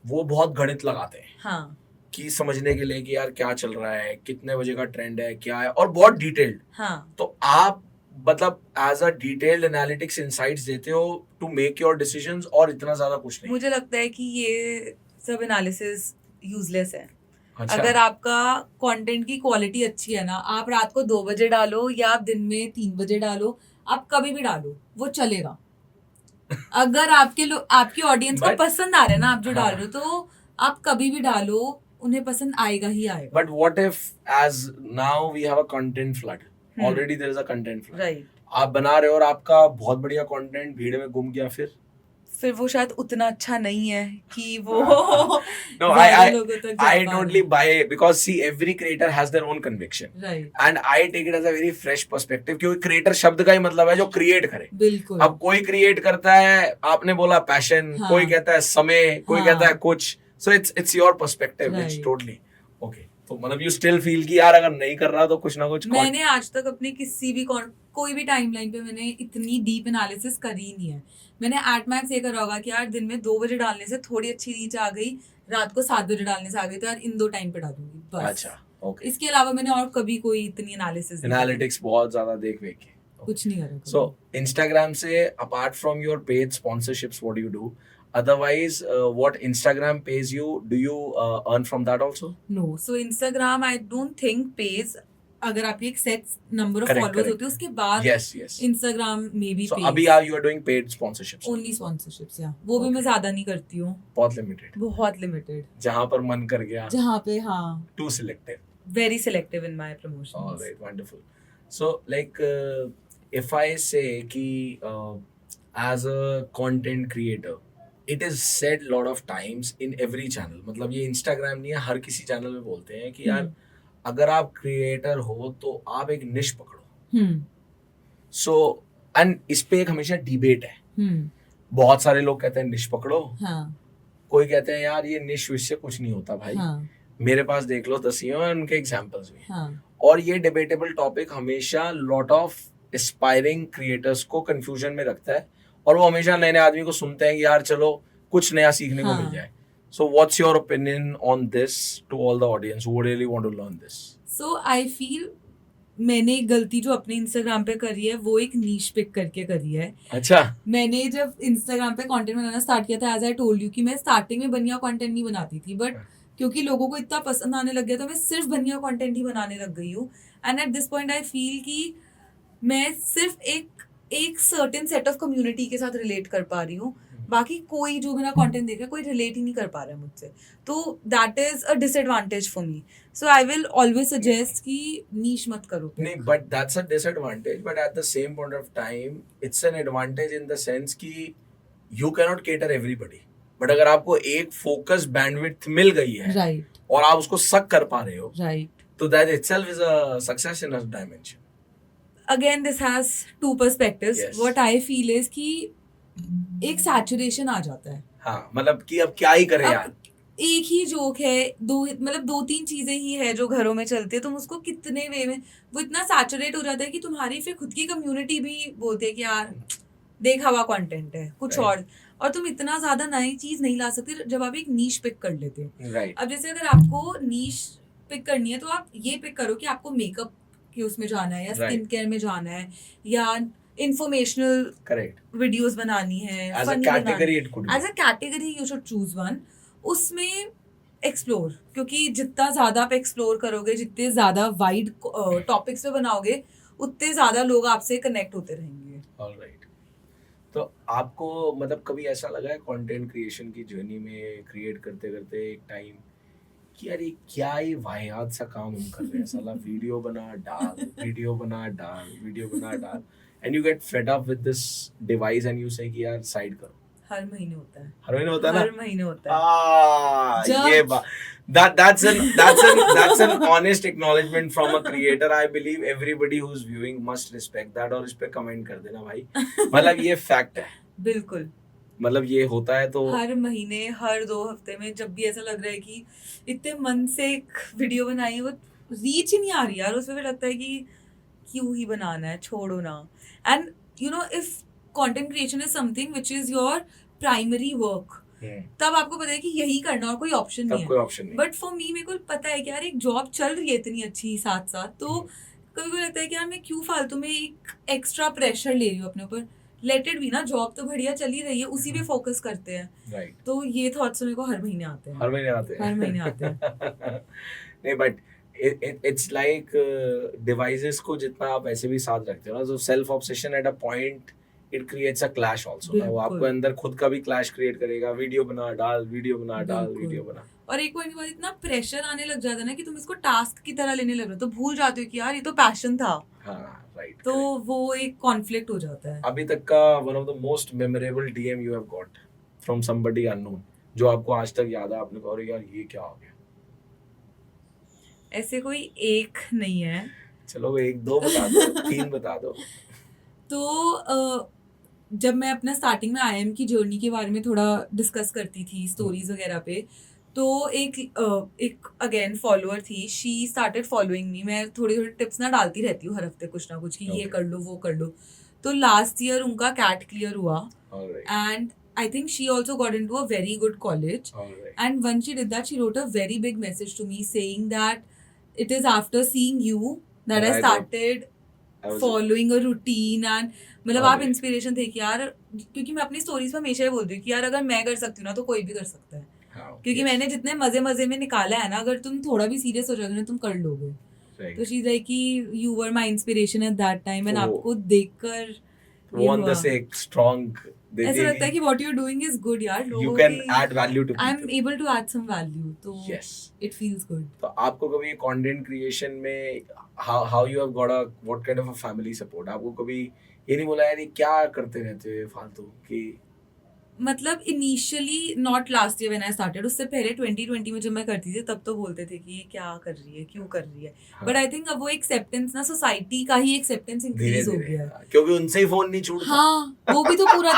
वो बहुत गणित लगाते हैं हाँ कि समझने के लिए कि यार क्या चल रहा है, कितने बजे का ट्रेंड है, क्या है, और बहुत डिटेल्ड। हाँ तो आप मतलब as a detailed analytics insights देते हो टू मेक योर डिसीजंस, और इतना ज्यादा कुछ नहीं? मुझे लगता है कि ये सब एनालिसिस यूजलेस है। अच्छा, अगर आपका कंटेंट की क्वालिटी अच्छी है ना, आप रात को 2 बजे डालो या आप दिन में 3 बजे डालो, आप कभी भी डालो, वो चलेगा। अगर आपकी ऑडियंस को But- पसंद आ रहा है ना आप जो डाल हाँ। रहे हो, तो आप कभी भी डालो, उन्हें पसंद आएगा ही आएगा। But what if as now we have a content flood, already there is a content flood, right, आप बना रहे हो और आपका बहुत बढ़िया कंटेंट भीड़ में गुम गया, फिर वो शायद उतना अच्छा नहीं है कि वो No, ज्यादा लोगों तक जा I पाए। totally buy it because see every creator has their own conviction right, and I take it as a very fresh perspective, क्योंकि creator शब्द का ही मतलब है जो create करे। बिल्कुल। अब कोई क्रिएट करता है, आपने बोला पैशन, हाँ। कोई कहता है समय, कोई हाँ। कहता है कुछ, so it's your perspective, it's Right. Totally okay. तो मतलब यू स्टिल फील कि यार अगर नहीं कर रहा तो कुछ ना कुछ मैंने आज तक अपने किसी भी कोई भी टाइमलाइन पे मैंने इतनी डीप एनालिसिस करी नहीं है। मैंने एट मैक्स ये करा होगा कि यार दिन में 2 बजे डालने से थोड़ी अच्छी रीच आ गई, रात को 7 बजे डालने से आ गई, तो यार इन 2 टाइम पे डालूंगी बस। अच्छा, ओके। इसके अलावा मैंने और कभी कोई इतनी एनालिसिस एनालिटिक्स बहुत ज्यादा देख के कुछ नहीं करा। So Instagram से apart from your paid sponsorships, what do you do? Otherwise, what Instagram pays you, do you earn from that also? No, so Instagram I don't think page. अगर आपकी एक set number of Correct, followers correct. होते हैं उसके बाद Yes, yes. Instagram में भी So अभी you are doing paid sponsorships. Only sponsorships, या वो भी Okay. मैं ज्यादा नहीं करती हूँ, बहुत limited. बहुत लिमिटेड, जहाँ पर मन कर गया. जहाँ पे हाँ Too selective. very selective in my All promotions. right, wonderful. So like if I say कि as a content creator, it is said lot of times in every channel. मतलब ये Instagram नहीं है, हर किसी चैनल में बोलते हैं कि यार अगर आप क्रिएटर हो तो आप एक निश पकड़ो। हम्म सो एंड इस पे एक हमेशा डिबेट है। हम्म बहुत सारे लोग कहते हैं निश पकड़ो, हाँ कोई कहते हैं यार ये निश विश से कुछ नहीं होता भाई। हाँ मेरे पास देख लो 10 हैं, उनके एग्जांपल्स भी हैं। हाँ और ये डिबेटेबल टॉपिक हमेशा लॉट ऑफ एस्पायरिंग क्रिएटर्स को कंफ्यूजन में रखता है, और वो हमेशा नए नए आदमी को सुनते हैं कि यार चलो कुछ नया सीखने को हाँ. मिल जाए। So what's your opinion on this to all the audience who really want to learn this? So I feel मैंने एक गलती जो अपने इंस्टाग्राम पे करी है वो एक नीश पिक करके करी है। अच्छा, मैंने जब इंस्टाग्राम पे कंटेंट बनाना स्टार्ट किया था, एज आई टोल्ड यू कि मैं स्टार्टिंग में बढ़िया कंटेंट नहीं बनाती थी, बट क्योंकि लोगों को इतना पसंद आने लग गया तो मैं सिर्फ बनिया कंटेंट ही बनाने लग गई हूँ. And at this point I feel कि मैं सिर्फ एक सर्टेन सेट ऑफ कम्युनिटी के साथ रिलेट कर पा रही हूँ. बाकी कोई जो मेरा कंटेंट देख रहा है कोई रिलेट ही नहीं कर पा रहा है मुझसे. तो that is a disadvantage for me. So I will always suggest कि नीश मत करो. नहीं, but that's a disadvantage. But at the same point of time, it's an advantage in the sense कि you cannot cater everybody. But अगर आपको एक focus bandwidth मिल गई है राइट और आप उसको suck कर पा रहे हो, राइट. तो that itself is a success in a dimension. Again, this has two perspectives. Yes. What I feel is कि एक saturation आ जाता है. हाँ, मतलब कि अब क्या ही करें यार. अब एक ही जोक है, दो तीन चीजें ही है जो घरों में चलती है. तुम उसको कितने वे में, वो इतना सैचुरेट हो जाता है कि तुम्हारी फिर खुद की कम्युनिटी भी बोलती है कि यार देखा हुआ कंटेंट है कुछ Right. और तुम इतना ज्यादा नई चीज नहीं ला सकते जब आप एक नीश पिक कर लेते हो. Right. अब जैसे अगर आपको नीश पिक करनी है तो आप ये पिक करो कि आपको मेकअप के उसमें जाना है या Right. स्किन केयर में जाना है या इंफॉर्मेशनल Correct. वीडियोस बनानी है. As a category, it could be. As a category you should choose one. उसमें एक्सप्लोर, क्योंकि जितना ज्यादा आप एक्सप्लोर करोगे, जितने ज्यादा वाइड टॉपिक्स पे बनाओगे, उतने ज्यादा लोग आपसे कनेक्ट होते रहेंगे. Alright. तो आपको मतलब कभी ऐसा लगा है कंटेंट क्रिएशन की जर्नी में क्रिएट करते करते एक टाइम कि यार ये क्या ही वाहियात सा काम हम कर रहे हैं, साला वीडियो बना डाल, वीडियो बना डाल, वीडियो बना डाल, and you get fed up with this device and you से कि यार साइड करो. हर महीने होता है. हर महीने होता है हर ना. महीने होता है. ये बात that's an honest acknowledgement from a creator. I believe everybody who's viewing must respect that और इस पे कमेंट कर देना भाई. मतलब ये फैक्ट है. बिल्कुल. मतलब ये होता है तो हर महीने, हर 2 हफ्ते में जब भी ऐसा लग रहा है कि इतने मन से एक वीडियो बनाई है, वो रीच ही नहीं आ रही यार, उसमें भी लगता है कि क्यों ही बनाना है, छोड़ो ना. And you know, if content creation is something which is your primary work, तब आपको पता है कि यही करना और कोई ऑप्शन नहीं तब है. कोई ऑप्शन नहीं. बट फॉर मी, मेरे को पता है कि यार एक जॉब चल रही है इतनी अच्छी साथ साथ, तो कभी कभी लगता है कि यार मैं क्यों फालतू में एक एक्स्ट्रा प्रेशर ले रही हूँ अपने ऊपर. लेट इट बी ना, जॉब तो बढ़िया चली रही है, उसी पे फोकस करते हैं. राइट. तो ये थॉट्स मेरे को हर महीने आते हैं. हर महीने आते हैं. हर महीने आते हैं. नहीं, बट इट्स लाइक डिवाइसेस को जितना आप ऐसे भी साथ रखते हो ना, तो self obsession at a point it creates a clash also. वो आपको अंदर खुद का भी क्लैश क्रिएट करेगा. वीडियो बना डाल, वीडियो बना डाल, बिल्कुल. वीडियो बना. और एक पॉइंट के बाद इतना प्रेशर आने लग जाता है ना कि तुम इसको टास्क की तरह लेने लग रहे हो, तो भूल जाते हो कि यार ये तो पैशन था. हाँ, राइट. तो वो एक कॉन्फ्लिक्ट हो जाता है. अभी तक का one of the most memorable DM you have got from somebody unknown, जो आपको आज तक याद है, आपने कहा अरे यार ये क्या हो गया. ऐसे कोई एक नहीं है. चलो 1 2 बता दो, 3 बता दो. तो जब मैं अपना स्टार्टिंग में आईएम की जर्नी के बारे में थोड़ा डिस्कस करती थी स्टोरीज वगैरह पे, तो एक अगेन फॉलोअर थी, शी स्टार्टेड फॉलोइंग मी. मैं थोड़ी थोड़ी टिप्स ना डालती रहती हूँ हर हफ्ते कुछ ना कुछ कि ये Okay. कर लो वो कर लो. तो लास्ट ईयर उनका कैट क्लियर हुआ Alright. And I think she also got into a very good college. Alright. And when she did that, she wrote a very big message to me saying that it is after seeing you that I Right. started I was- following a routine and मतलब आप Alright. Inspiration थे कि यार, क्योंकि मैं अपनी stories में हमेशा ही बोलती हूँ कि यार अगर मैं कर सकती हूँ ना तो कोई भी कर सकता है. हाँ, क्योंकि yes. मैंने जितने मजे मजे में निकाला है ना, अगर तुम थोड़ा भी सीरियस हो जाओगे ना तुम कर लोगे. Right. तो शी इज लाइक कि you were my inspiration at that time. And तो आपको देखकर ये One हुआ. the say strong. ऐसा लगता है कि what you are doing is good यार. you can add value to I am people. Able to add some value, तो Yes. It feels good. तो आपको कभी कंटेंट क्रिएशन में how you have got a what kind of a family support? आपको कभी ये नहीं बोला यार ये क्या करते रहते हो फालतू कि मतलब initially not last year when I started, उससे पहले 2020 में जब मैं करती थी तब तो बोलते थे कि ये क्या कर रही है, क्यों कर रही है. हाँ, बट आई थिंक अब वो एक्सेप्टेंस ना, सोसाइटी का ही एक्सेप्टेंस धीरे इंक्रीज हो धीरे गया है. क्योंकि उनसे ही फोन नहीं छूटता. हाँ, वो भी तो पूरा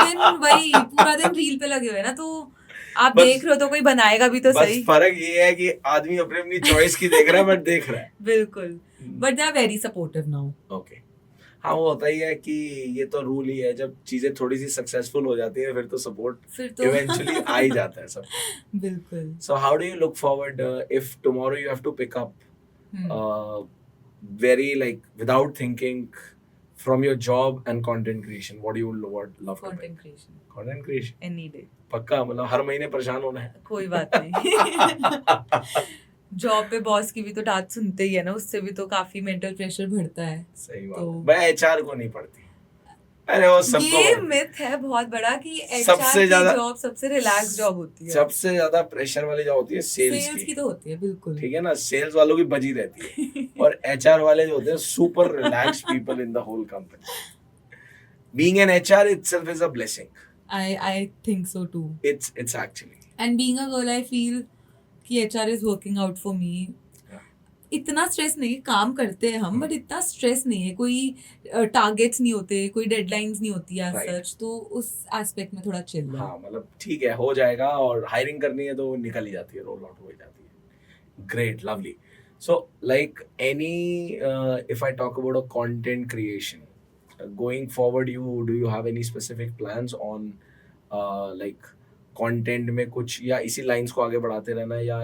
दिन रील पे लगे हुए हैं ना, तो आप बस- देख रहे हो तो कोई बनाएगा भी तो बस सही. फर्क ये है कि आदमी अपनी अपनी चॉइस की देख रहा है, बट देख रहा है. बिल्कुल. But they are very supportive now. Okay. हाँ, वो होता ही है कि ये तो रूल ही है, जब चीजें थोड़ी सी सक्सेसफुल हो जाती है फिर तो सपोर्ट फिर तो इवेंचुअली आ ही जाता है सब. बिल्कुल. So how do you look forward if tomorrow you have to pick up hmm. very like without thinking From your job and content creation, what do you love to make? Content creation Content creation. Any day, पक्का, मतलब हर महीने परेशान होना है. कोई बात नहीं. Job पे बॉस की भी तो डांट सुनते ही है ना, उससे भी तो काफी मेंटल प्रेशर बढ़ता है. सही बात. तो- मैं HR को नहीं पढ़ती. अरे वो सबको ये पढ़ती. मिथ है बहुत बड़ा कि सबसे एचआर की ज्यादा- जॉब सबसे रिलैक्स जॉब होती है. सबसे ज्यादा प्रेशर वाली जो होती है सेल्स सेल्स की की. तो होती है बिल्कुल. ठीक है ना, सेल्स वालों की बजी रहती है. और HR वाले जो होते हैं super relax people in the whole company. Being an HR itself is a blessing. I think so too. It's actually. And being a girl, I feel कि HR is working out for me. Yeah. इतना stress नहीं, काम करते हैं हम, but इतना stress नहीं है, कोई टारगेट्स नहीं होते, कोई डेडलाइंस नहीं होती एज Right. सच, तो उस एस्पेक्ट में थोड़ा चिल है. हाँ, मतलब ठीक है, हो जाएगा. और हायरिंग करनी है तो निकल ही जाती है, रोल आउट हो ही जाती है. Great, lovely. So like any if I talk about a content creation going forward, do you have any specific plans on like content में कुछ, या इसी लाइंस को आगे बढ़ाते रहना, या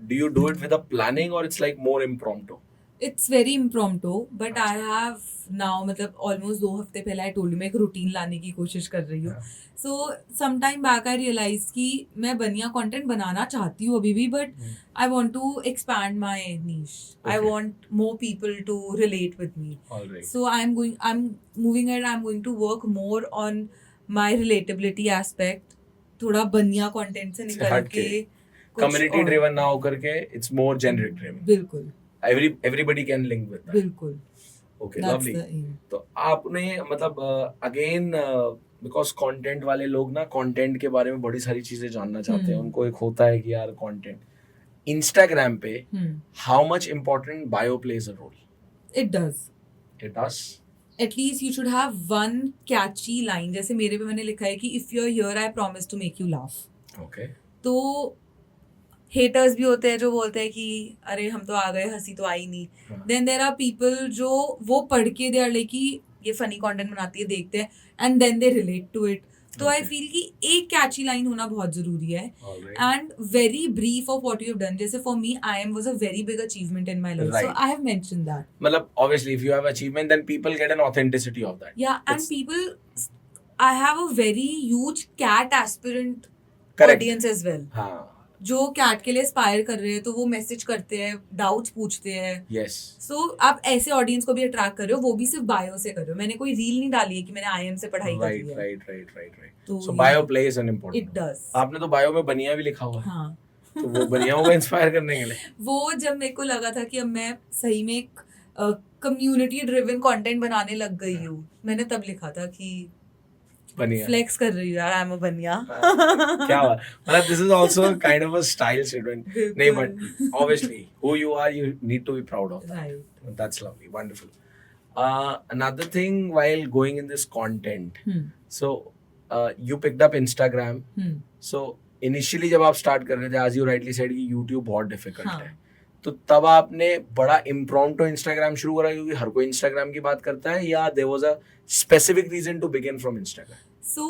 do you do it with a planning और it's like more impromptu? It's very impromptu, but I have now, मतलब ऑलमोस्ट 2 हफ्ते पहले आई टोल्ड यू मैं एक रूटीन लाने की कोशिश कर रही हूँ. So some time back I realise कि मैं बढ़िया कंटेंट बनाना चाहती हूँ अभी भी, but I want to expand my niche. I Okay. Want more people to relate with me. Alright. So I'm moving ahead. I'm going to work more on my relatability aspect. थोड़ा बढ़िया content से निकल हट के, के कुछ community और- driven ना होकर के इट्स मोर जेनरिक ड्रिवन. बिल्कुल Everybody can link with that. बिल्कुल. Okay, That's lovely. the aim. तो आपने मतलब अगेन बिकॉज कंटेंट वाले लोग ना कंटेंट के बारे में बड़ी सारी चीजें जानना चाहते हैं. उनको एक होता है कि यार कंटेंट इंस्टाग्राम पे how much important bio plays a role? It does. It does. At least you should have one catchy line. जैसे मेरे पे मैंने लिखा है कि if you're here, I promise to make you laugh. Okay. तो haters भी होते हैं जो बोलते हैं कि अरे हम तो आ गए, हंसी तो आई नहीं. देन देर आर पीपल जो वो पढ़ के दे आर लाइक कि ये फनी कंटेंट बनाती है, देखते हैं, and then they relate to it. तो आई Okay. फील कि एक कैची लाइन होना बहुत जरूरी है, alright. And very brief of what you have done. जैसे for me I am was a very big achievement in my life, so Right. I have mentioned that. मतलब obviously if you have achievement then people get an authenticity of that. Yeah, and It's- people, I have a very huge cat aspirant Correct. audience as well. हाँ. जो cat के लिए Aspire कर रहे हैं, तो वो मैसेज करते हैं, डाउट्स पूछते हैं. यस. सो आप ऐसे ऑडियंस को भी अट्रैक्ट कर रहे हो, वो भी सिर्फ बायो से कर रहे हो. मैंने कोई रील नहीं डाली है कि मैंने IIM से पढ़ाई राइट करी है. राइट. तो so bio plays an it important. Does. आपने तो बायो में बनिया भी लिखा हुआ है. हाँ, तो वो बनियाओं को इंस्पायर करने के लिए. वो जब मेरे को लगा था कि अब मैं सही में एक कम्युनिटी ड्रिवन कंटेंट बनाने लग गई हूँ, मैंने तब लिखा था कि बनिया. फ्लेक्स कर रही हूँ यार, आई एम अ बनिया. क्या बात. मतलब this is also kind of a style statement. नहीं, but obviously who you are, you need to be proud of that. Right. That's lovely, wonderful. Another thing while going in this content, so you picked up Instagram. So initially जब आप start कर रहे थे, as you rightly said कि YouTube बहुत difficult हाँ. है, तो तब आपने बड़ा impromptu Instagram शुरू करा क्योंकि हर कोई Instagram की बात करता है, या there was a specific reason to begin from Instagram? सो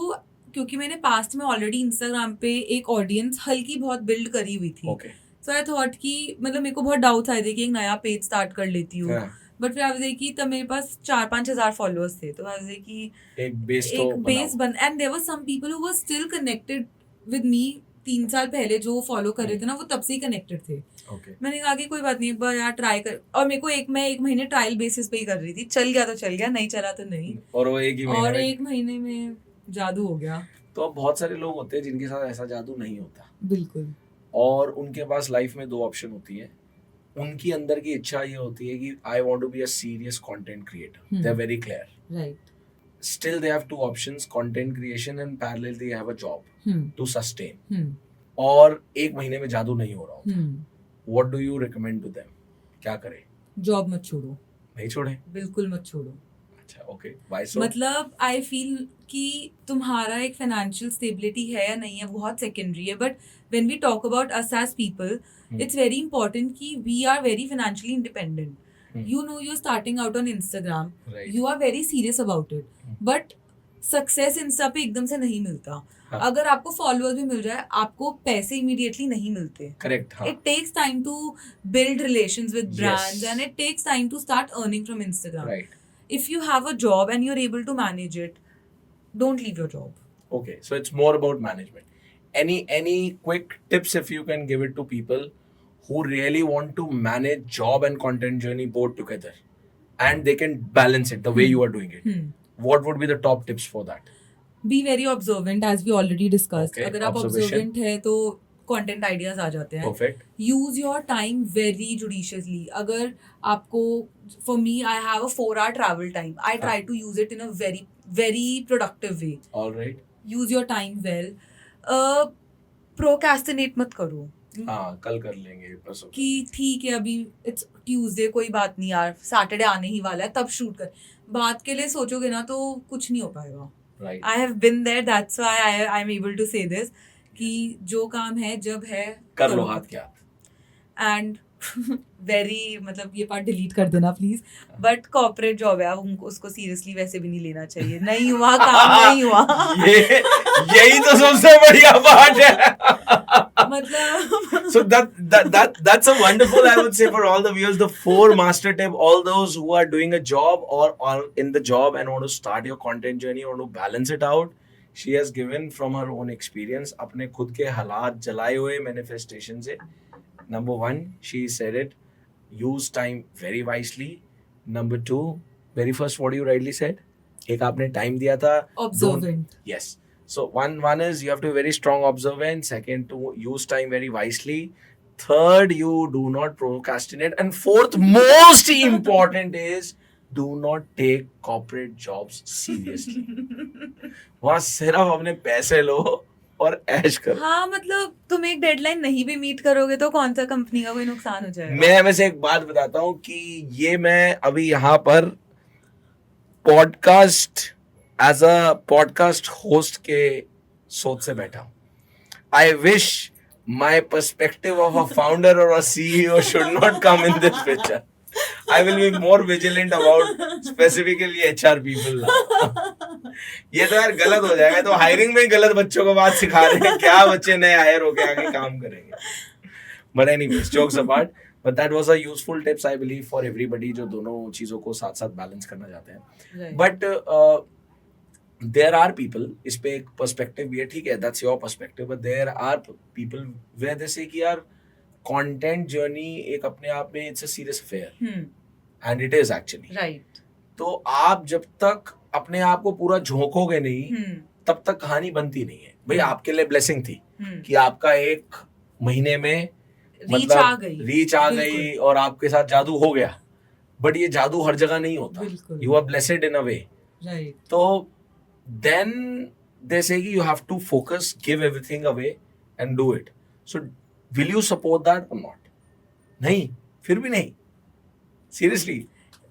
क्योंकि मैंने पास्ट में ऑलरेडी इंस्टाग्राम पे एक ऑडियंस हल्की बहुत बिल्ड करी हुई थी, Okay. सो आई थॉट कि मतलब मेरे को बहुत डाउट्स आए थे कि एक नया पेज स्टार्ट कर लेती हूँ. हाँ, बट फिर आई कि तब मेरे पास 4-5 हजार फॉलोअर्स थे, तो आई कि एक बेस तो एक बेस बन, and there were some people who were still connected with me. 3 साल पहले जो फॉलो कर रहे थे ना, वो तब से ही कनेक्टेड थे. ओके. मैंने कहा कि कोई बात नहीं, एक बार यार ट्राई कर. और मेरे को मैं एक महीने ट्रायल बेसिस पे ही कर रही थी. चल गया तो चल गया, नहीं चला तो नहीं. और वो एक ही महीने और में. एक महीने में जादू हो गया. तो अब बहुत सारे लोग होते हैं जिनके साथ ऐसा जादू नहीं होता, बिल्कुल. और उनके पास लाइफ में 2 ऑप्शन होती है. उनकी अंदर की इच्छा ये होती है कि I want to be a serious content creator. They are very clear. Right. Still they have 2 options, content creation and parallel they have a job to sustain. और एक महीने में जादू नहीं हो रहा होता. What do you recommend to them? क्या करें? जॉब मत छोड़ो, नहीं छोड़े? बिल्कुल मत छोड़ो. अच्छा, ओके. Why so? मतलब आई फील कि तुम्हारा एक फाइनेंशियल स्टेबिलिटी है या नहीं है बहुत सेकेंडरी है, but when we talk about us as people, it's very important कि we are very financially independent. You know, you're starting out on Instagram. Right. You are very serious about it. But success Insta पे एकदम से नहीं मिलता. हाँ. अगर आपको followers भी मिल जाए, आपको पैसे इमीडिएटली नहीं मिलते. Correct. हाँ. It takes time to build relations with brands, Yes. and it takes time to start earning from Instagram. Right. if you have a job and you're able to manage it, don't leave your job. Okay, so it's more about management. Any quick tips if you can give it to people who really want to manage job and content journey both together, and they can balance it the way you are doing it? What would be the top tips for that? Be very observant, as we already discussed. Okay, अगर आप observation. observant है तो content ideas आ जाते हैं. Perfect. Use your time very judiciously. अगर आपको, for me, I have a 4-hour travel time. I try to use it in a very, very productive way. All right. Use your time well. Procrastinate मत करो. हाँ, कल कर लेंगे परसों. कि ठीक है अभी it's Tuesday, कोई बात नहीं यार, Saturday आने ही वाला है, तब शूट कर. बात के लिए सोचोगे ना तो कुछ नहीं हो पाएगा. Right. I have been there, that's why I'm able to say this, कि जो काम है जब है कर लो हाथ के हाथ. एंड वेरी, मतलब ये पार्ट डिलीट कर देना प्लीज, बट कॉर्पोरेट जॉब है, उनको उसको सीरियसली वैसे भी नहीं लेना चाहिए. नहीं हुआ काम, नहीं हुआ. यही तो सबसे बढ़िया पार्ट है. मतलब So that's a wonderful, I would say, for all the viewers, the 4 master tip, all those who are doing a job or are in the job and want to start your content journey, want to balance it out. She has given from her own experience, अपने खुद के हालात जलाए हुए manifestation से. Number 1, she said it, use time very wisely. Number 2, very first, what you rightly said, एक आपने time दिया था. observant. Yes. So one is you have to be very strong observant. Second, to use time very wisely. Third, you do not procrastinate. And fourth, most important is do not take corporate jobs seriously. वहाँ सिर्फ अपने पैसे लो और ऐश करो. हाँ, मतलब तुम एक डेडलाइन नहीं भी मीट करोगे तो कौन सा कंपनी का कोई नुकसान हो जाएगा. मैं वैसे एक बात बताता हूँ कि ये मैं अभी यहाँ पर podcast as a podcast host के सोच से बैठा हूँ. I wish my perspective of a founder और a CEO should not come in this picture. I will be more vigilant about specifically HR people now. ये तो यार गलत हो जाएगा. तो हायरिंग में गलत बच्चों को बात सिखा रहे हैं. क्या बच्चे नए हायर होके आगे काम करेंगे. But anyways, jokes apart. But that was a useful tips, I believe, for everybody जो दोनों चीजों को साथ साथ बैलेंस करना चाहते हैं. Right. But there are people, इस पे एक पर्सपेक्टिव भी है, ठीक है, that's your perspective, but there are people where they say कि यार कंटेंट जर्नी एक अपने आप में it's a serious affair, and it is actually. Right. तो आप जब तक अपने आप को पूरा झोंकोगे नहीं तब तक कहानी बनती नहीं है. भाई आपके लिए ब्लेसिंग थी कि आपका 1 महीने में रीच आ गई और आपके साथ जादू हो गया. बट ये जादू हर जगह नहीं होता. You are blessed in a way. तो then they say you have to focus, give everything away and do it. So will you support that or not? नहीं, फिर भी नहीं. Seriously.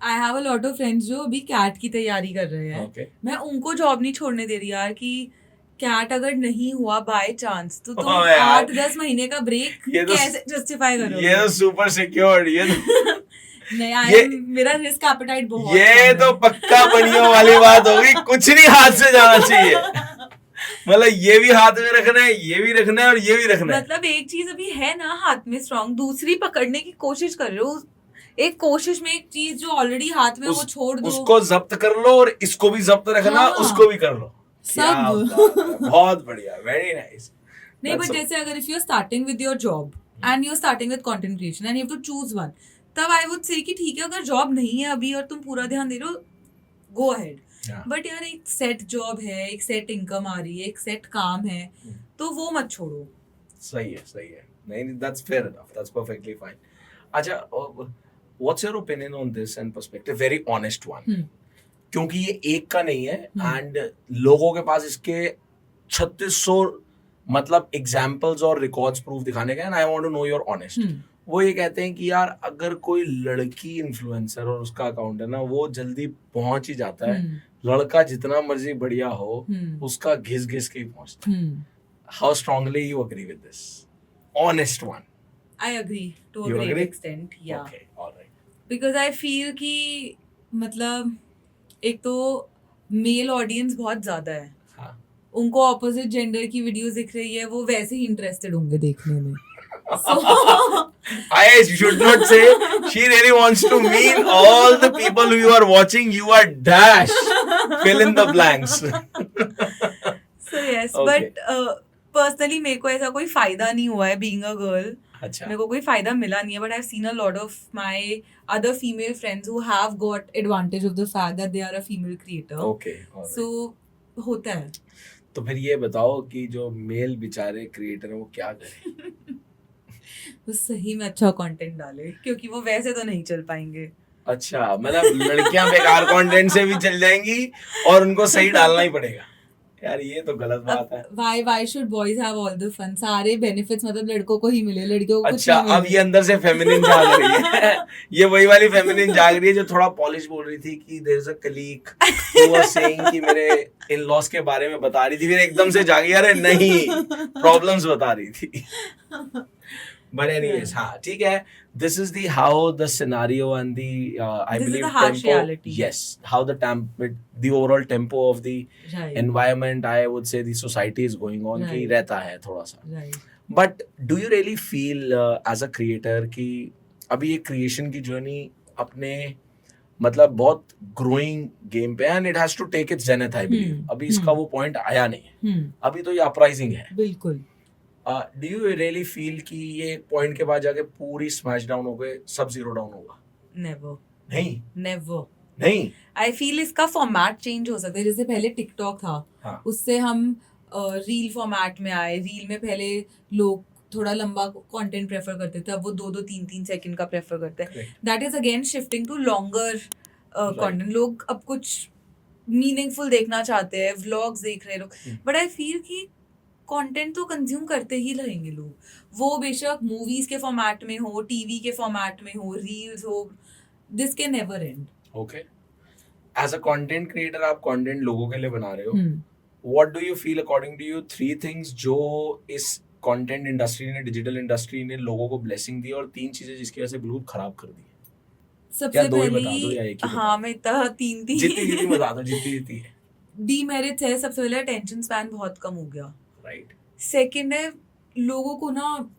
I have a lot of friends जो अभी cat की तैयारी कर रहे हैं. Okay. मैं उनको जॉब नहीं छोड़ने दे रही यार, कि कैट अगर नहीं हुआ बाय चांस तो तुम 8-10 महीने का ब्रेक कैसे जस्टिफाई करोगे? ये तो सुपर सिक्योर्ड. ये नहीं, मेरा रिस्क एपेटाइट बहुत. ये तो पक्का बनियों वाली बात होगी. कुछ नहीं हाथ से जाना चाहिए. मतलब ये भी हाथ में रखना है, ये भी रखना है और ये भी रखना है. मतलब एक चीज अभी है ना हाथ में स्ट्रॉन्ग, दूसरी पकड़ने की कोशिश कर रहे हो. एक कोशिश में एक चीज जो ऑलरेडी हाथ में वो छोड़ दो. उसको जब्त कर लो और इसको भी जब्त रखना. हाँ, उसको भी कर लो. सब बहुत बढ़िया, वेरी नाइस. नहीं, बट जैसे अगर if you are starting with your job and you are starting with content creation and you have to choose one, तब आई वुड से कि ठीक है, अगर जॉब नहीं है अभी और तुम पूरा ध्यान दे रहे हो, गो अहेड. बट यार एक सेट जॉब है, एक सेट इनकम आ रही है, एक सेट काम है, तो वो मत छोड़ो. सही है. नहीं, that's fair enough, that's perfectly fine. अच्छा, what's your opinion on this and perspective, very honest one, क्योंकि ये एक का नहीं है एंड लोगों के पास इसके 3600 मतलब एग्जाम्पल्स और रिकॉर्ड्स प्रूफ दिखाने का. And I want to know your honest. वो ये कहते हैं कि यार अगर कोई लड़की इन्फ्लुएंसर और उसका अकाउंट है ना, वो जल्दी पहुंच ही जाता है. लड़का जितना मर्जी बढ़िया हो, उसका घिस घिस के ही पहुंचता है. How strongly you agree with this? Honest one. I agree to a great extent. या okay, alright. Because I feel कि मतलब एक तो मेल ऑडियंस बहुत ज्यादा है. हाँ. उनको ऑपोजिट जेंडर की वीडियोस दिख रही है, वो वैसे ही इंटरेस्टेड होंगे देखने में. I should not say. She really wants to mean all the people who you are watching. You are dash. Fill in the blanks. So yes, Okay. but personally मेरे को ऐसा कोई फायदा नहीं हुआ है बीइंग अ गर्ल. अच्छा. मेरे को कोई फायदा मिला नहीं है, but I have seen a lot of my other female friends who have got advantage of the fact that they are a female creator. Okay. alright. So होता है. तो फिर ये बताओ कि जो मेल बेचारे क्रिएटर हैं वो क्या करें? वो सही में अच्छा कंटेंट डाले, क्योंकि वो वैसे तो नहीं चल पाएंगे. अच्छा, मतलब लड़कियां बेकार कंटेंट से भी चल जाएंगी और उनको सही डालना ही पड़ेगा. यार ये तो गलत बात है. Why should boys have all the fun? सारे बेनिफिट्स मतलब लड़कों को ही मिले, लड़कियों को कुछ अच्छा, नहीं अब मिले. ये अंदर से फेमिनिन जाग रही है. ये वही वाली फेमिनिन जाग रही है जो थोड़ा पॉलिश बोल रही थी कि there is a colleague who was saying कि मेरे इन-लॉज के बारे में बता रही थी, फिर एकदम से जागी, अरे नहीं, प्रॉब्लम्स बता रही थी. But anyways, हाँ, ठीक है. This is the how the scenario and the I This is believe the harsh tempo. reality. Yes, how the overall tempo of the Right. environment, I would say the society is going on कि Right. रहता है थोड़ा सा. Right. But do you really feel as a creator कि अभी ये creation की journey अपने मतलब बहुत growing game पे है and it has to take its zenith, I believe. अभी इसका वो point आया नहीं है. अभी तो ये uprising है. बिल्कुल. डू यू रियली फील कि ये पॉइंट के बाद जाके पूरी स्मैश डाउन हो गए, सब जीरो डाउन होगा? नेवर. नहीं. नेवर. नहीं. आई फील इसका फॉर्मेट चेंज हो सकता है. जैसे पहले टिकटॉक था, हाँ. उससे हम रील फॉर्मेट में आए. रील में पहले लोग थोड़ा लंबा कंटेंट प्रेफर करते थे, अब वो 2-3 सेकंड का प्रेफर करते हैं. That is again shifting to longer content. लोग अब कुछ मीनिंगफुल देखना चाहते हैं, व्लॉग्स देख रहे हैं लोग. बट आई फील कि कंटेंट तो कंज्यूम करते ही रहेंगे लोग, वो बेशक मूवीज के फॉर्मेट में हो, टीवी के फॉर्मेट में हो, रील्स हो. This can never end. Okay. As a content creator आप कंटेंट लोगों के लिए बना रहे हो. What do you feel according to you 3 things जो इस कंटेंट इंडस्ट्री ने, डिजिटल इंडस्ट्री ने लोगों को ब्लेसिंग दी और 3 चीजें जिसकी वजह से बिल्कुल खराब कर दी? सबसे दो ही बता दो या पहली, एक ही बता हाँ मैं इतना जितनी तीन बता दो, जितनी है. डीमेरिट्स है. सबसे पहले अटेंशन स्पैन बहुत कम हो गया. राइट. सेकंड है, लोगों को ना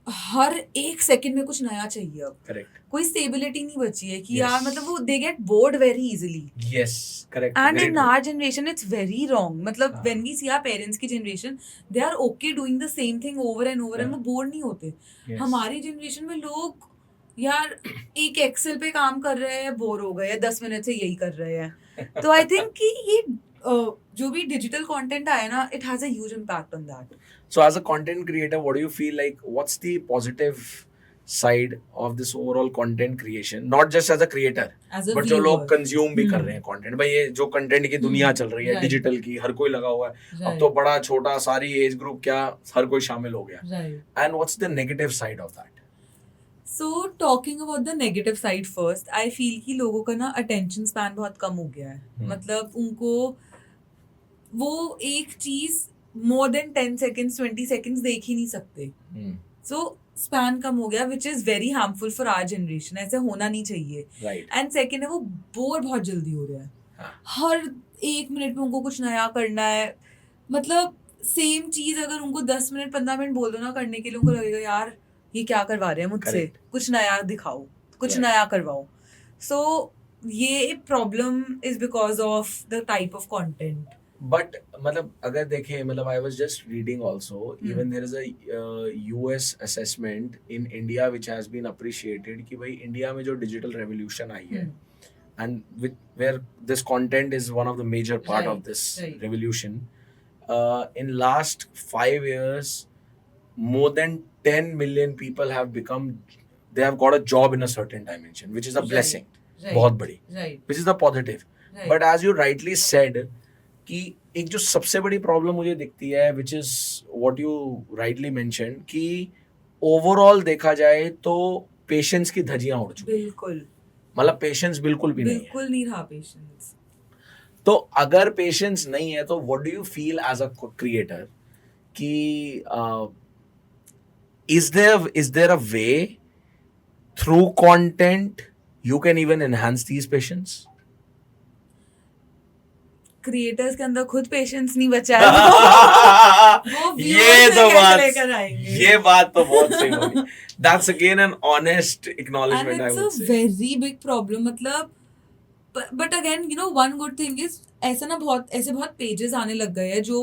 हर एक सेकंड में कुछ नया चाहिए. अब करेक्ट. कोई स्टेबिलिटी नहीं बची है कि Yes. यार मतलब वो they get bored very easily. Yes, correct. And in our generation it's very wrong. मतलब हाँ. When we see our parents की generation, they are okay doing the same thing over and over and वो bore नहीं होते. हमारी generation में लोग यार एक एक्सेल पे काम कर रहे हैं, बोर हो गए, 10 मिनट से यही कर रहे हैं. तो आई थिंक कि ये जो भी डिजिटल कंटेंट आया ना, it has a huge impact on that. So as a content creator, what do you feel like? What's the positive side of this overall content creation? Not just as a creator, As a but जो लोग viewer. Consume भी कर रहे हैं content. भाई ये जो content की दुनिया चल रही है Right. डिजिटल की, हर कोई लगा हुआ है. अब Right. तो बड़ा छोटा सारी एज ग्रुप क्या हर कोई शामिल हो गया. Right. And what's the negative side of that? So talking about the negative side first, I feel कि लोगों का ना attention span बहुत कम हो गया है. मतलब उनको वो एक चीज more than 10 seconds 20 seconds देख ही नहीं सकते. So span कम हो गया, which is very harmful for our generation. ऐसे होना नहीं चाहिए. Right. And second है, वो बोर बहुत जल्दी हो रहा है. हाँ. हर 1 मिनट में उनको कुछ नया करना है. मतलब सेम चीज अगर उनको 10 मिनट 15 मिनट बोल दो ना करने के लिए, उनको लगेगा यार ये क्या करवा रहे हैं मुझसे. Correct. कुछ नया दिखाओ, कुछ Right. नया करवाओ. So ये problem is because of the type of content. But मतलब अगर देखें, मतलब I was just reading also, even there is a US assessment in India which has been appreciated कि भाई इंडिया में जो डिजिटल रेवोल्यूशन आई है and with where this content is one of the major part of Right, this right. revolution, in last 5 years more than 10 million people have become, they have got a job in a certain dimension, which is a Right, blessing. right, बहुत बड़ी, right, which is the positive. right. But as you rightly said कि एक जो सबसे बड़ी problem मुझे दिखती है, which is what you rightly mentioned, कि ओवरऑल देखा जाए तो पेशेंस की धज्जियां उड़ चुकी, बिल्कुल मतलब पेशेंस बिल्कुल भी नहीं है. बिल्कुल नहीं रहा पेशेंस. तो अगर पेशेंस नहीं है तो what do you feel as a creator कि is there a way through content you can even enhance these patience? Creators के अंदर खुद पेशेंस नहीं बचा है तो वो ये viewers तो से कैसे बात लेकर आएंगे? ये बात तो बहुत सही बोली. That's again an honest And acknowledgement, I it's would a say. very big problem. मतलब but again you know one good thing is ऐसा ना बहुत पेजेस आने लग गए हैं जो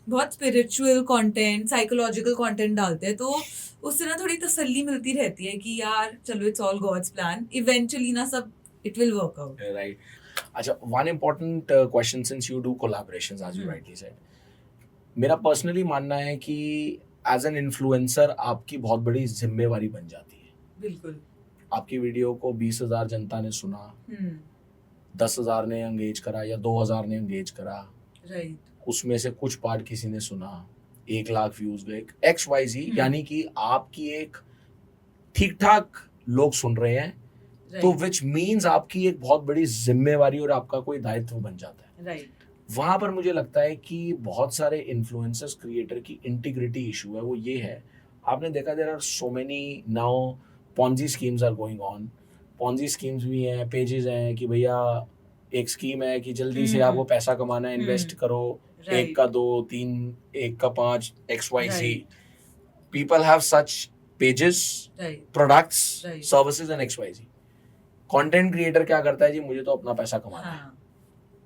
बहुत स्पिरिचुअल कंटेंट साइकोलॉजिकल कंटेंट डालते हैं, तो उससे ना थोड़ी तसल्ली मिलती रहती है कि यार चलो it's all God's plan, eventually ना सब it will work out. Right. अच्छा, one important question, since you do collaborations, as you rightly said. मेरा पर्सनली मानना है कि एज एन इन्फ्लुएंसर आपकी बहुत बड़ी जिम्मेवारी बन जाती है. बिल्कुल. आपकी वीडियो को 20,000 जनता ने सुना, 10,000 ने एंगेज करा या 2,000 ने एंगेज करा, राइट. उसमें से कुछ पार्ट किसी ने सुना, 1,00,000 व्यूज गए, XYZ, यानी कि आपकी एक ठीक ठाक लोग सुन रहे हैं, तो विच मीन्स आपकी एक बहुत बड़ी जिम्मेवारी और आपका कोई दायित्व बन जाता है. राइट. वहां पर मुझे लगता है कि बहुत सारे इन्फ्लुएंसर्स क्रिएटर की इंटीग्रिटी इशू है. वो ये है, आपने देखा there are so many now Ponzi schemes are going on. Ponzi schemes भी हैं, पेजेस हैं कि भैया एक स्कीम है कि जल्दी से आपको पैसा कमाना है, इन्वेस्ट करो, 1 का 2, 3, 1 का 5, XYZ. People have such pages, products, services and XYZ. Content creator क्या करता है जी, मुझे तो अपना पैसा कमाना है.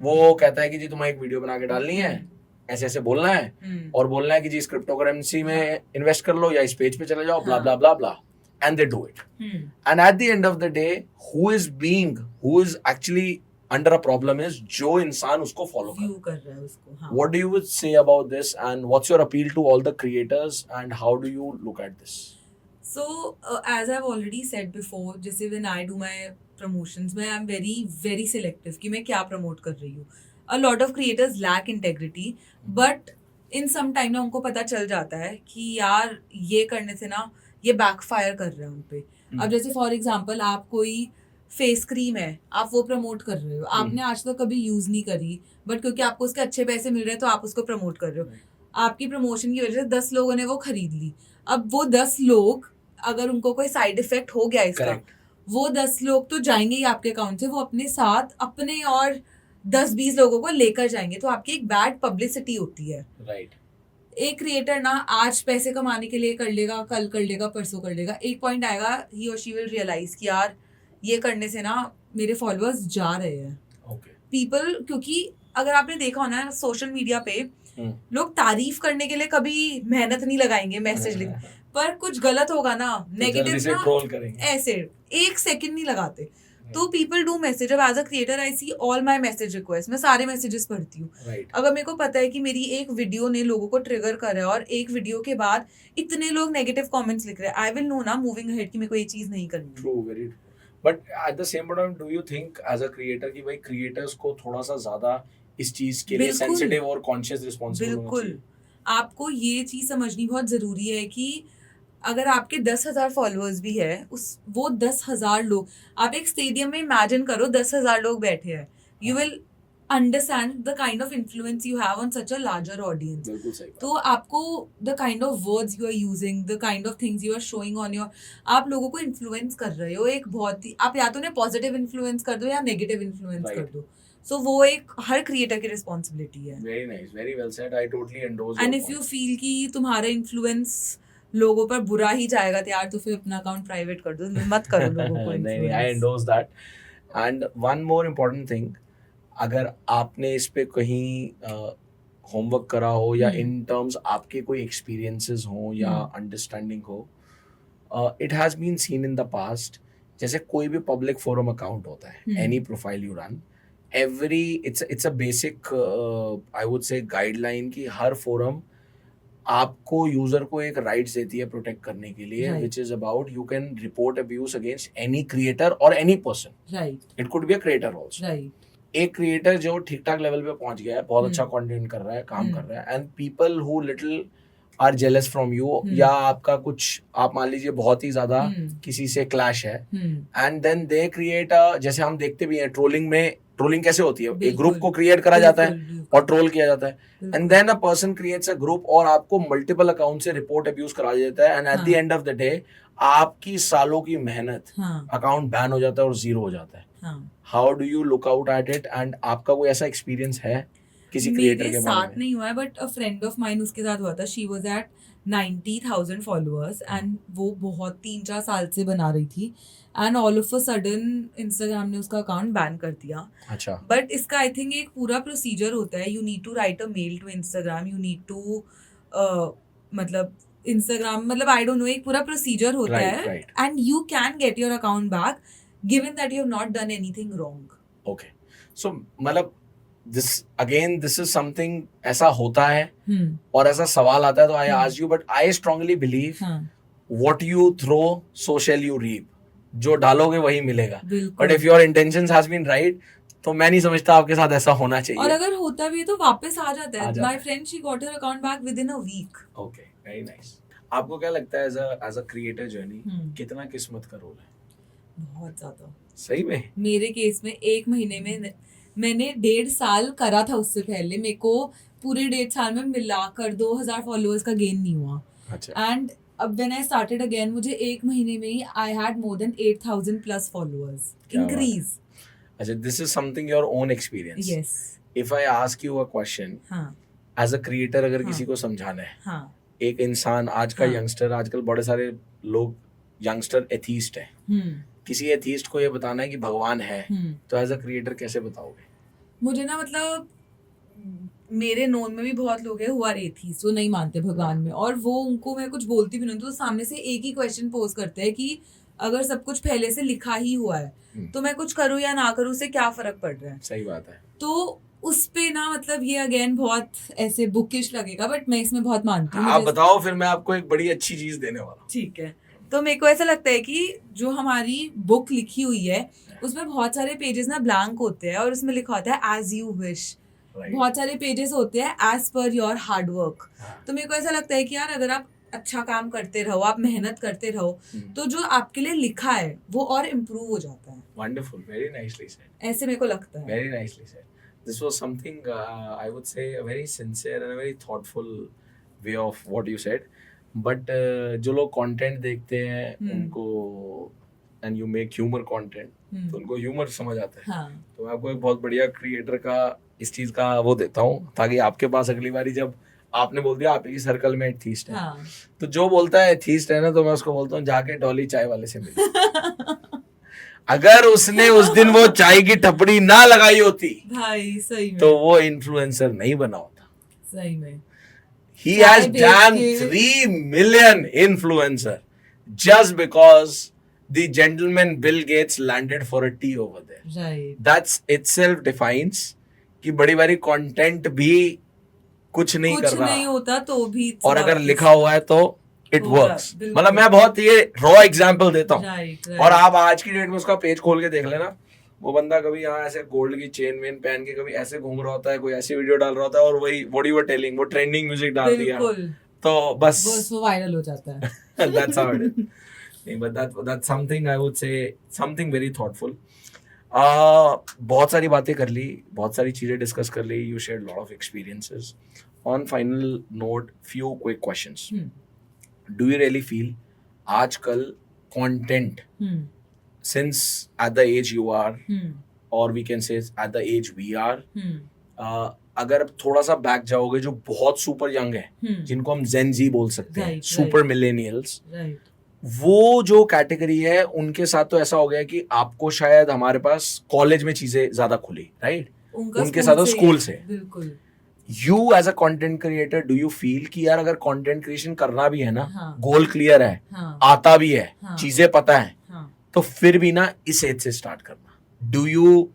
वो कहता है कि जी तुम्हें एक वीडियो बना के डालनी है, ऐसे ऐसे बोलना है और बोलना है कि जी इस क्रिप्टो करेंसी में इन्वेस्ट कर लो या इस पेज पे चले जाओ, blah blah blah blah, and they do it. And at the end of the day who is actually under a problem is जो इंसान उसको फॉलो कर रहा है उसको. What do you say about this and what's your appeal to all the creators and how do you look at this? So, as I've already said before, जैसे when I do my promotions में I'm very very selective कि मैं क्या promote कर रही हूँ. A lot of creators lack integrity, but in some time ना उनको पता चल जाता है कि यार ये करने से ना ये backfire कर रहा है उन पे. अब जैसे for example आप कोई फेस क्रीम है, आप वो प्रमोट कर रहे हो, आपने आज तक कभी यूज नहीं करी, बट क्योंकि आपको उसके अच्छे पैसे मिल रहे हैं तो आप उसको प्रमोट कर रहे हो. आपकी प्रमोशन की वजह से 10 लोगों ने वो खरीद ली. अब वो 10 लोग अगर उनको कोई साइड इफेक्ट हो गया इसका, वो 10 लोग तो जाएंगे ही आपके अकाउंट से, वो अपने साथ अपने और 10-20 लोगों को लेकर जाएंगे, तो आपकी एक बैड पब्लिसिटी होती है. राइट. एक क्रिएटर ना आज पैसे कमाने के लिए कर लेगा, कल कर लेगा, परसों कर लेगा, एक पॉइंट आएगा ही और शी विल रियलाइज कि यार ये करने से ना मेरे फॉलोअर्स जा रहे हैं. पीपल, क्योंकि अगर आपने देखा हो ना सोशल मीडिया पे लोग तारीफ करने के लिए कभी मेहनत नहीं लगाएंगे मैसेज लिख, पर कुछ गलत होगा ना, नेगेटिव ना, ट्रोल करेंगे, ऐसे 1 सेकंड नहीं लगाते. तो पीपल डू मैसेज. अब as a creator I see all my message request, मैं सारे मैसेजेस पढ़ती हूँ. अगर मेरे को पता है कि मेरी एक वीडियो ने लोगों को ट्रिगर करा है और एक वीडियो के बाद इतने लोग नेगेटिव कमेंट्स लिख रहे हैं, आई विल नो ना मूविंग अहेड कि मेरे को ये चीज नहीं करनी. True, very true. But at the same time do you think as a creator कि भाई क्रिएटर्स को थोड़ा सा ज्यादा इस चीज के लिए सेंसिटिव और कॉन्शियस रिस्पॉन्सिबल होना चाहिए? बिल्कुल. आपको ये चीज समझनी बहुत जरूरी है कि अगर आपके 10,000 फॉलोअर्स भी है, वो 10,000 लोग, आप एक स्टेडियम में इमेजिन करो 10,000 लोग बैठे हैं, you will understand the kind of influence you have on such a larger audience. तो आपको the kind of words you are using, the kind of things you are showing on your, आप लोगों को influence कर रहे हो. एक बहुत ही, आप या तो उन्हें पॉजिटिव इन्फ्लुएंस कर दो या नेगेटिव इन्फ्लुएंस कर दो. सो वो एक हर क्रिएटर की रिस्पॉन्सिबिलिटी है. Very nice, very well said. I totally endorse. And if you feel कि तुम्हारा इन्फ्लुएंस लोगों पर बुरा ही जाएगा तो यार तो फिर अपना अकाउंट प्राइवेट कर दो, मत करो लोगों को. नहीं, I endorse that. And one more important thing, अगर आपने इस पे कहीं होमवर्क करा हो या इन टर्म्स आपके कोई एक्सपीरियंसेस हो या अंडरस्टैंडिंग हो, it has been seen in the past. जैसे कोई भी पब्लिक फोरम अकाउंट होता है, any profile you run, it's a basic I would say guideline कि हर फोरम आपको यूजर को एक राइट्स देती है प्रोटेक्ट करने के लिए, which is about you can report abuse against any creator or any person. Right. It could be a creator also. Right. एक क्रिएटर जो ठीक ठाक लेवल पे पहुंच गया है, बहुत अच्छा कंटेंट कर रहा है, काम कर रहा है, and people who little are jealous from you, या आपका कुछ, आप मान लीजिए बहुत ही ज्यादा किसी से क्लैश है, एंड देन दे क्रिएट, जैसे हम देखते भी हैं ट्रोलिंग में, ट्रोलिंग कैसे होती है, एक ग्रुप को क्रिएट करा जाता है और ट्रोल किया जाता है, and then a person creates a group और आपको मल्टीपल अकाउंट से रिपोर्ट अब्यूज करा देता है, and at the end of the day आपकी सालों की मेहनत, अकाउंट बैन हो जाता है और जीरो हो जाता है. How do you look out at it, and आपका कोई ऐसा एक्सपीरियंस है? किसी क्रिएटर मेरे के बारे साथ में? नहीं हुआ है but a friend of mine उसके साथ हुआ था. She was at 90,000 followers and वो बहुत 3-4 साल से बना रही थी and all of a sudden Instagram ने उसका अकाउंट बैन कर दिया. अच्छा. बट इसका आई थिंक एक पूरा प्रोसीजर होता है. You need to write a mail to Instagram, you need to मतलब इंस्टाग्राम मतलब आई डोंट नो एक पूरा प्रोसीजर होता Right, है right. And you can get your account back given that you have not done anything wrong. Okay. So मतलब this is something ऐसा होता है और ऐसा सवाल आता है तो I ask you, but I strongly believe what you throw so shall you reap. जो डालोगे वही मिलेगा. But if your intentions has been right, तो मैं नहीं समझता आपके साथ ऐसा होना चाहिए. और अगर होता भी है तो वापस आ जाता है. जाता My friend she got her account back within a week. Okay, very nice. आपको क्या लगता है as a creator journey कितना किस्मत का रोल है? बहुत ज्यादा. सही में? मेरे केस में 1 महीने में मैंने 1.5 साल करा था. उससे पहले मेरे को पूरे 1.5 साल में मिलाकर 2,000 फॉलोअर्स का गेन नहीं हुआ. अच्छा. एंड अब व्हेन आई स्टार्टेड अगेन मुझे 1 महीने में ही I had more than 8,000 plus followers increase. अच्छा, this is something your own experience. Yes. If I ask you a question, हाँ. as a creator अगर हाँ. किसी को समझाना है, हाँ. एक इंसान आज का हाँ. यंगस्टर, आजकल बड़े सारे लोग यंगस्टर एथीस्ट है, किसी एथीस्ट को ये बताना है कि भगवान है, तो एज अ क्रिएटर कैसे बताओगे? मुझे ना मतलब मेरे नोन में भी बहुत लोग हैं हु आर एथीस्ट, वो नहीं मानते भगवान में, और वो उनको मैं कुछ बोलती भी नहीं तो सामने से एक ही क्वेश्चन पोज करते हैं कि अगर सब कुछ पहले से लिखा ही हुआ है तो मैं कुछ करूँ या ना करूँ उससे क्या फर्क पड़ रहा है. सही बात है. तो उस पे ना मतलब ये अगेन बहुत ऐसे बुकिश लगेगा बट मैं इसमें बहुत मानती हूँ. आप बताओ, फिर मैं आपको एक बड़ी अच्छी चीज देने वाला हूँ. ठीक है. तो मेरे को ऐसा लगता है कि जो हमारी बुक लिखी हुई है उसमें बहुत सारे पेजेस ना ब्लैंक होते हैं और उसमें लिखा होता है एज यू विश. बहुत सारे पेजेस होते हैं as per your hard work. तो मेरे को ऐसा लगता है कि यार अगर आप अच्छा काम करते रहो, आप मेहनत करते रहो, तो जो आपके लिए लिखा है वो और इम्प्रूव हो जाता है. Wonderful, very nicely said. ऐसे मेरे को लगता है. Very nicely said. This was something I would say a very sincere and a very thoughtful way of what you said. But जो लोग कंटेंट देखते हैं उनको and you make humor content, तो उनको ह्यूमर समझ आता है. हाँ. तो मैं आपको एक बहुत बढ़िया क्रिएटर का इस चीज का वो देता हूँ ताकि आपके पास अगली बारी जब आपने बोल दिया आप ही सर्कल में एथीस्ट है, हाँ. तो जो बोलता है एथीस्ट है ना, तो मैं उसको बोलता हूँ जाके डॉली चाय वाले से मिल. अगर उसने उस दिन वो चाय की टपड़ी ना लगाई होती भाई सही में, तो वो इन्फ्लुएंसर नहीं बना होता. सही में. He has damn 3 million influencer just because the gentleman Bill Gates landed for a tea over there. Right. That's itself defines कि बड़ी बारी कंटेंट भी कुछ नहीं कर रहा, नहीं होता तो भी, और अगर लिखा हुआ है तो इट वर्क्स. बिल्कुल. मतलब मैं बहुत ये रॉ एग्जांपल देता हूँ. Right. और आप आज की डेट में उसका पेज खोल के देख लेना, वो बंदा कभी यहाँ ऐसे गोल्ड की चेन वेन पहन के कभी ऐसे घूम रहा होता है, कोई ऐसी वीडियो डाल रहा होता है, और वही व्हाट यू वर टेलिंग, वो ट्रेंडिंग म्यूजिक डाल दिया तो बस वो वायरल हो जाता है. that's how it is. नहीं, but that's something I would say something very thoughtful. बहुत सारी बातें कर ली, बहुत सारी चीजें डिस्कस कर ली. You shared lot of experiences. On final note, few quick questions. Do you really feel आजकल content since at the age you are, or we can say at the age we are, अगर अब थोड़ा सा back जाओगे, जो बहुत super young है, जिनको हम जेन जी बोल सकते हैं, सुपर मिलेनियल्स, वो जो कैटेगरी है, उनके साथ तो ऐसा हो गया कि आपको शायद हमारे पास कॉलेज में चीजें ज्यादा खुली, राइट? उनके साथ स्कूल से. बिल्कुल. You as a content creator do you feel कि यार अगर कंटेंट क्रिएशन करना भी है ना, गोल क्लियर है, आता भी है, चीजें पता है, तो फिर भी ना इस एज से स्टार्ट करना. Do you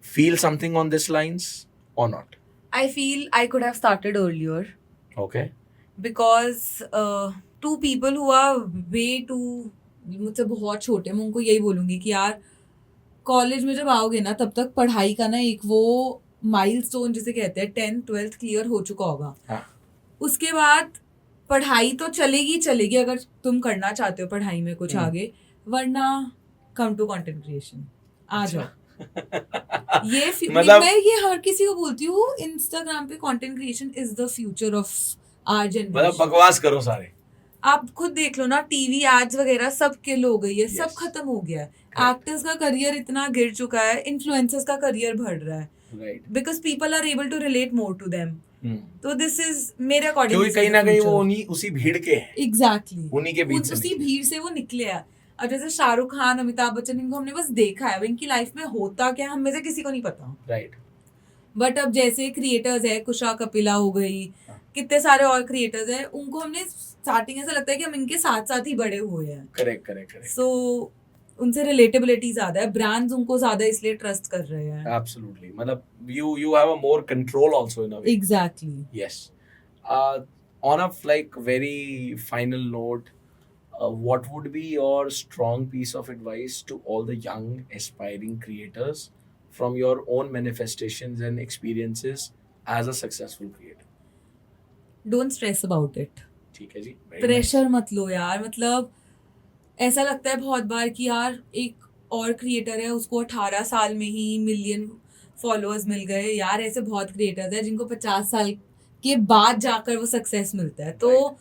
feel something on this lines और not? I feel I could have started earlier. Okay. Because two people who are way too मुझसे बहुत छोटे, मैं उनको यही बोलूँगी कि यार कॉलेज में जब आओगे ना तब तक पढ़ाई का ना एक वो माइलस्टोन जिसे कहते हैं 10th 12th क्लियर हो चुका होगा. हाँ. उसके बाद पढ़ाई तो चलेगी अगर तुम करना चाहते हो पढ़ाई में कुछ आगे, वरना कम टू कंटेंट क्रिएशन आ जाओ. ये मतलब मैं ये हर किसी को बोलती हूँ, इंस्टाग्राम पे content creation is the future of our generation. मतलब बकवास करो सारे. आप खुद देख लो ना, टीवी एड्स वगैरह सब किल हो गई है. सब खत्म हो गया है. एक्टर्स का करियर इतना गिर चुका है, इन्फ्लुएंसर्स का करियर बढ़ रहा है. Right because people are able to relate more to them. तो this is मेरे अकॉर्डिंग क्योंकि कहीं ना कहीं वो उन्हीं उसी भीड़ के हैं, एग्जैक्टली उन्हीं के बीच से उसी निकले। भीड़ से वो निकले हैं. अब जैसे शाहरुख खान, अमिताभ बच्चन, इनको हमने बस देखा है, अब इनकी लाइफ में होता क्या हम में से किसी को नहीं पता. राइट बट अब जैसे क्रिएटर्स है, कुशा कपिला हो गई, कितने सारे और क्रिएटर्स है, उनको हमने स्टार्टिंग ऐसा लगता है कि हम इनके साथ साथ ही बड़े हुए हैं. करेक्ट सो उनसे रिलेटेबिलिटी ज्यादा है, ब्रांड्स उनको ज्यादा इसलिए ट्रस्ट कर रहे हैं. एब्सोल्युटली, मतलब you have a more control also in a way. Exactly. Yes. On a like very final note, what would be your strong piece of advice to all the young aspiring creators from your own manifestations and experiences as a successful creator? Don't stress about it. ठीक है जी. Very pressure मत लो यार. मतलब ऐसा लगता है बहुत बार कि यार एक और क्रिएटर है, उसको 18 साल में ही मिलियन फॉलोअर्स मिल गए. यार ऐसे बहुत क्रिएटर्स हैं जिनको 50 साल के बाद जाकर वो सक्सेस मिलता है. तो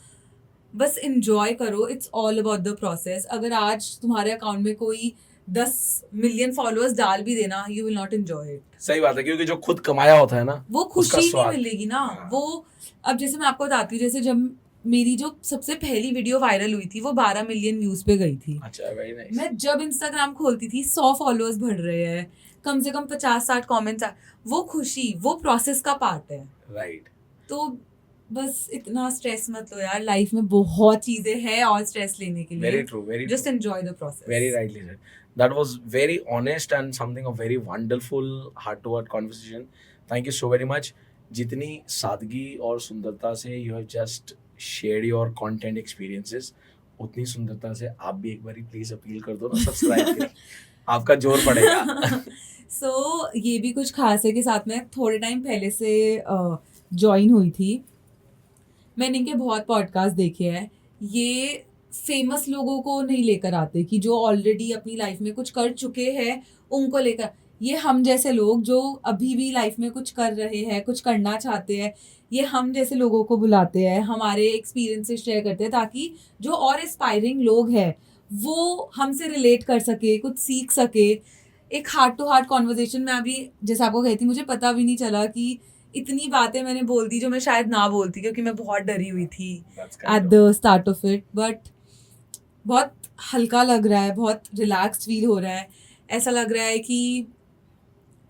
बस इंजॉय करो. It's all about the process. अगर आज तुम्हारे अकाउंट में कोई 10 मिलियन फॉलोअर्स डाल भी देना, you will not enjoy it. nice. सही बात है, क्योंकि जो खुद कमाया होता है ना, वो उसका खुशी नहीं स्वाद। मिलेगी ना. वो अब जैसे मैं आपको बताती हूँ, जैसे जब मेरी जो सबसे पहली वीडियो वायरल हुई थी वो 12 मिलियन व्यूज पे गई थी. अच्छा, वेरी नाइस. मैं जब इंस्टाग्राम खोलती थी 100 फॉलोअर्स बढ़ रहे हैं, कम से कम 50-60 कमेंट्स. वो खुशी, वो प्रोसेस का पार्ट है. राइट. तो बस इतना स्ट्रेस मत लो यार. लाइफ में बहुत चीजें हैं और स्ट्रेस लेने के वेरी लिए. True, very just enjoy the process. Very rightly said. That was very honest and something a very wonderful heart-to-heart conversation. Thank you so very much. जितनी सादगी और सुंदरता से you have just shared your content experiences, उतनी सुंदरता से आप भी एक बारी प्लीज अपील कर दो ना, सब्सक्राइब करें. आपका जोर पड़ेगा. सो ये भी कुछ खास है कि साथ में थोड़े टाइम पहले से ज्वाइन हुई थी. मैंने इनके बहुत पॉडकास्ट देखे हैं. ये फेमस लोगों को नहीं लेकर आते कि जो ऑलरेडी अपनी लाइफ में कुछ कर चुके हैं उनको लेकर. ये हम जैसे लोग जो अभी भी लाइफ में कुछ कर रहे हैं, कुछ करना चाहते हैं, ये हम जैसे लोगों को बुलाते हैं, हमारे एक्सपीरियंसेस शेयर करते हैं, ताकि जो और एस्पायरिंग लोग हैं वो हमसे रिलेट कर सके, कुछ सीख सके. एक हार्ट टू हार्ट कॉन्वर्जेशन में अभी जैसे आपको कहती, मुझे पता भी नहीं चला कि इतनी बातें मैंने बोल दी जो मैं शायद ना बोलती, क्योंकि मैं बहुत डरी हुई थी at the start of it. But बहुत हल्का लग रहा है, बहुत रिलैक्स फील हो रहा है. ऐसा लग रहा है कि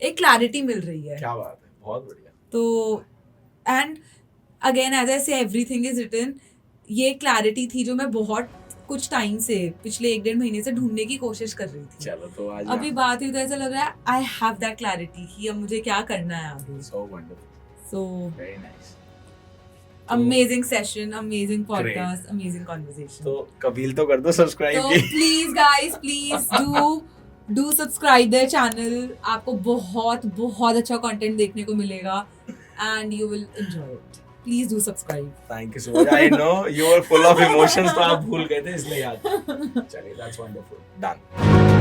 एक क्लैरिटी मिल रही है. क्या बात है, बहुत बढ़िया. तो एंड अगेन एज आई से एवरीथिंग इज रिटन. ये क्लैरिटी थी जो मैं बहुत कुछ टाइम से, पिछले 1-1.5 महीने से ढूंढने की कोशिश कर रही थी. चलो तो आज अभी बात हुई तो ऐसा लग रहा है आई हैव दैट क्लैरिटी कि अब मुझे क्या करना है आगे. so wonderful, so very nice. Amazing session, amazing podcast, amazing conversation. तो कबील तो कर दो सब्सक्राइब तो की. Please guys, please do subscribe there channel. आपको बहुत बहुत अच्छा कंटेंट देखने को मिलेगा and you will enjoy it. Please do subscribe. Thank you so much. I know you are full of emotions, तो आप भूल गए थे इसलिए याद. चलिए, दैट्स वंडरफुल. डन.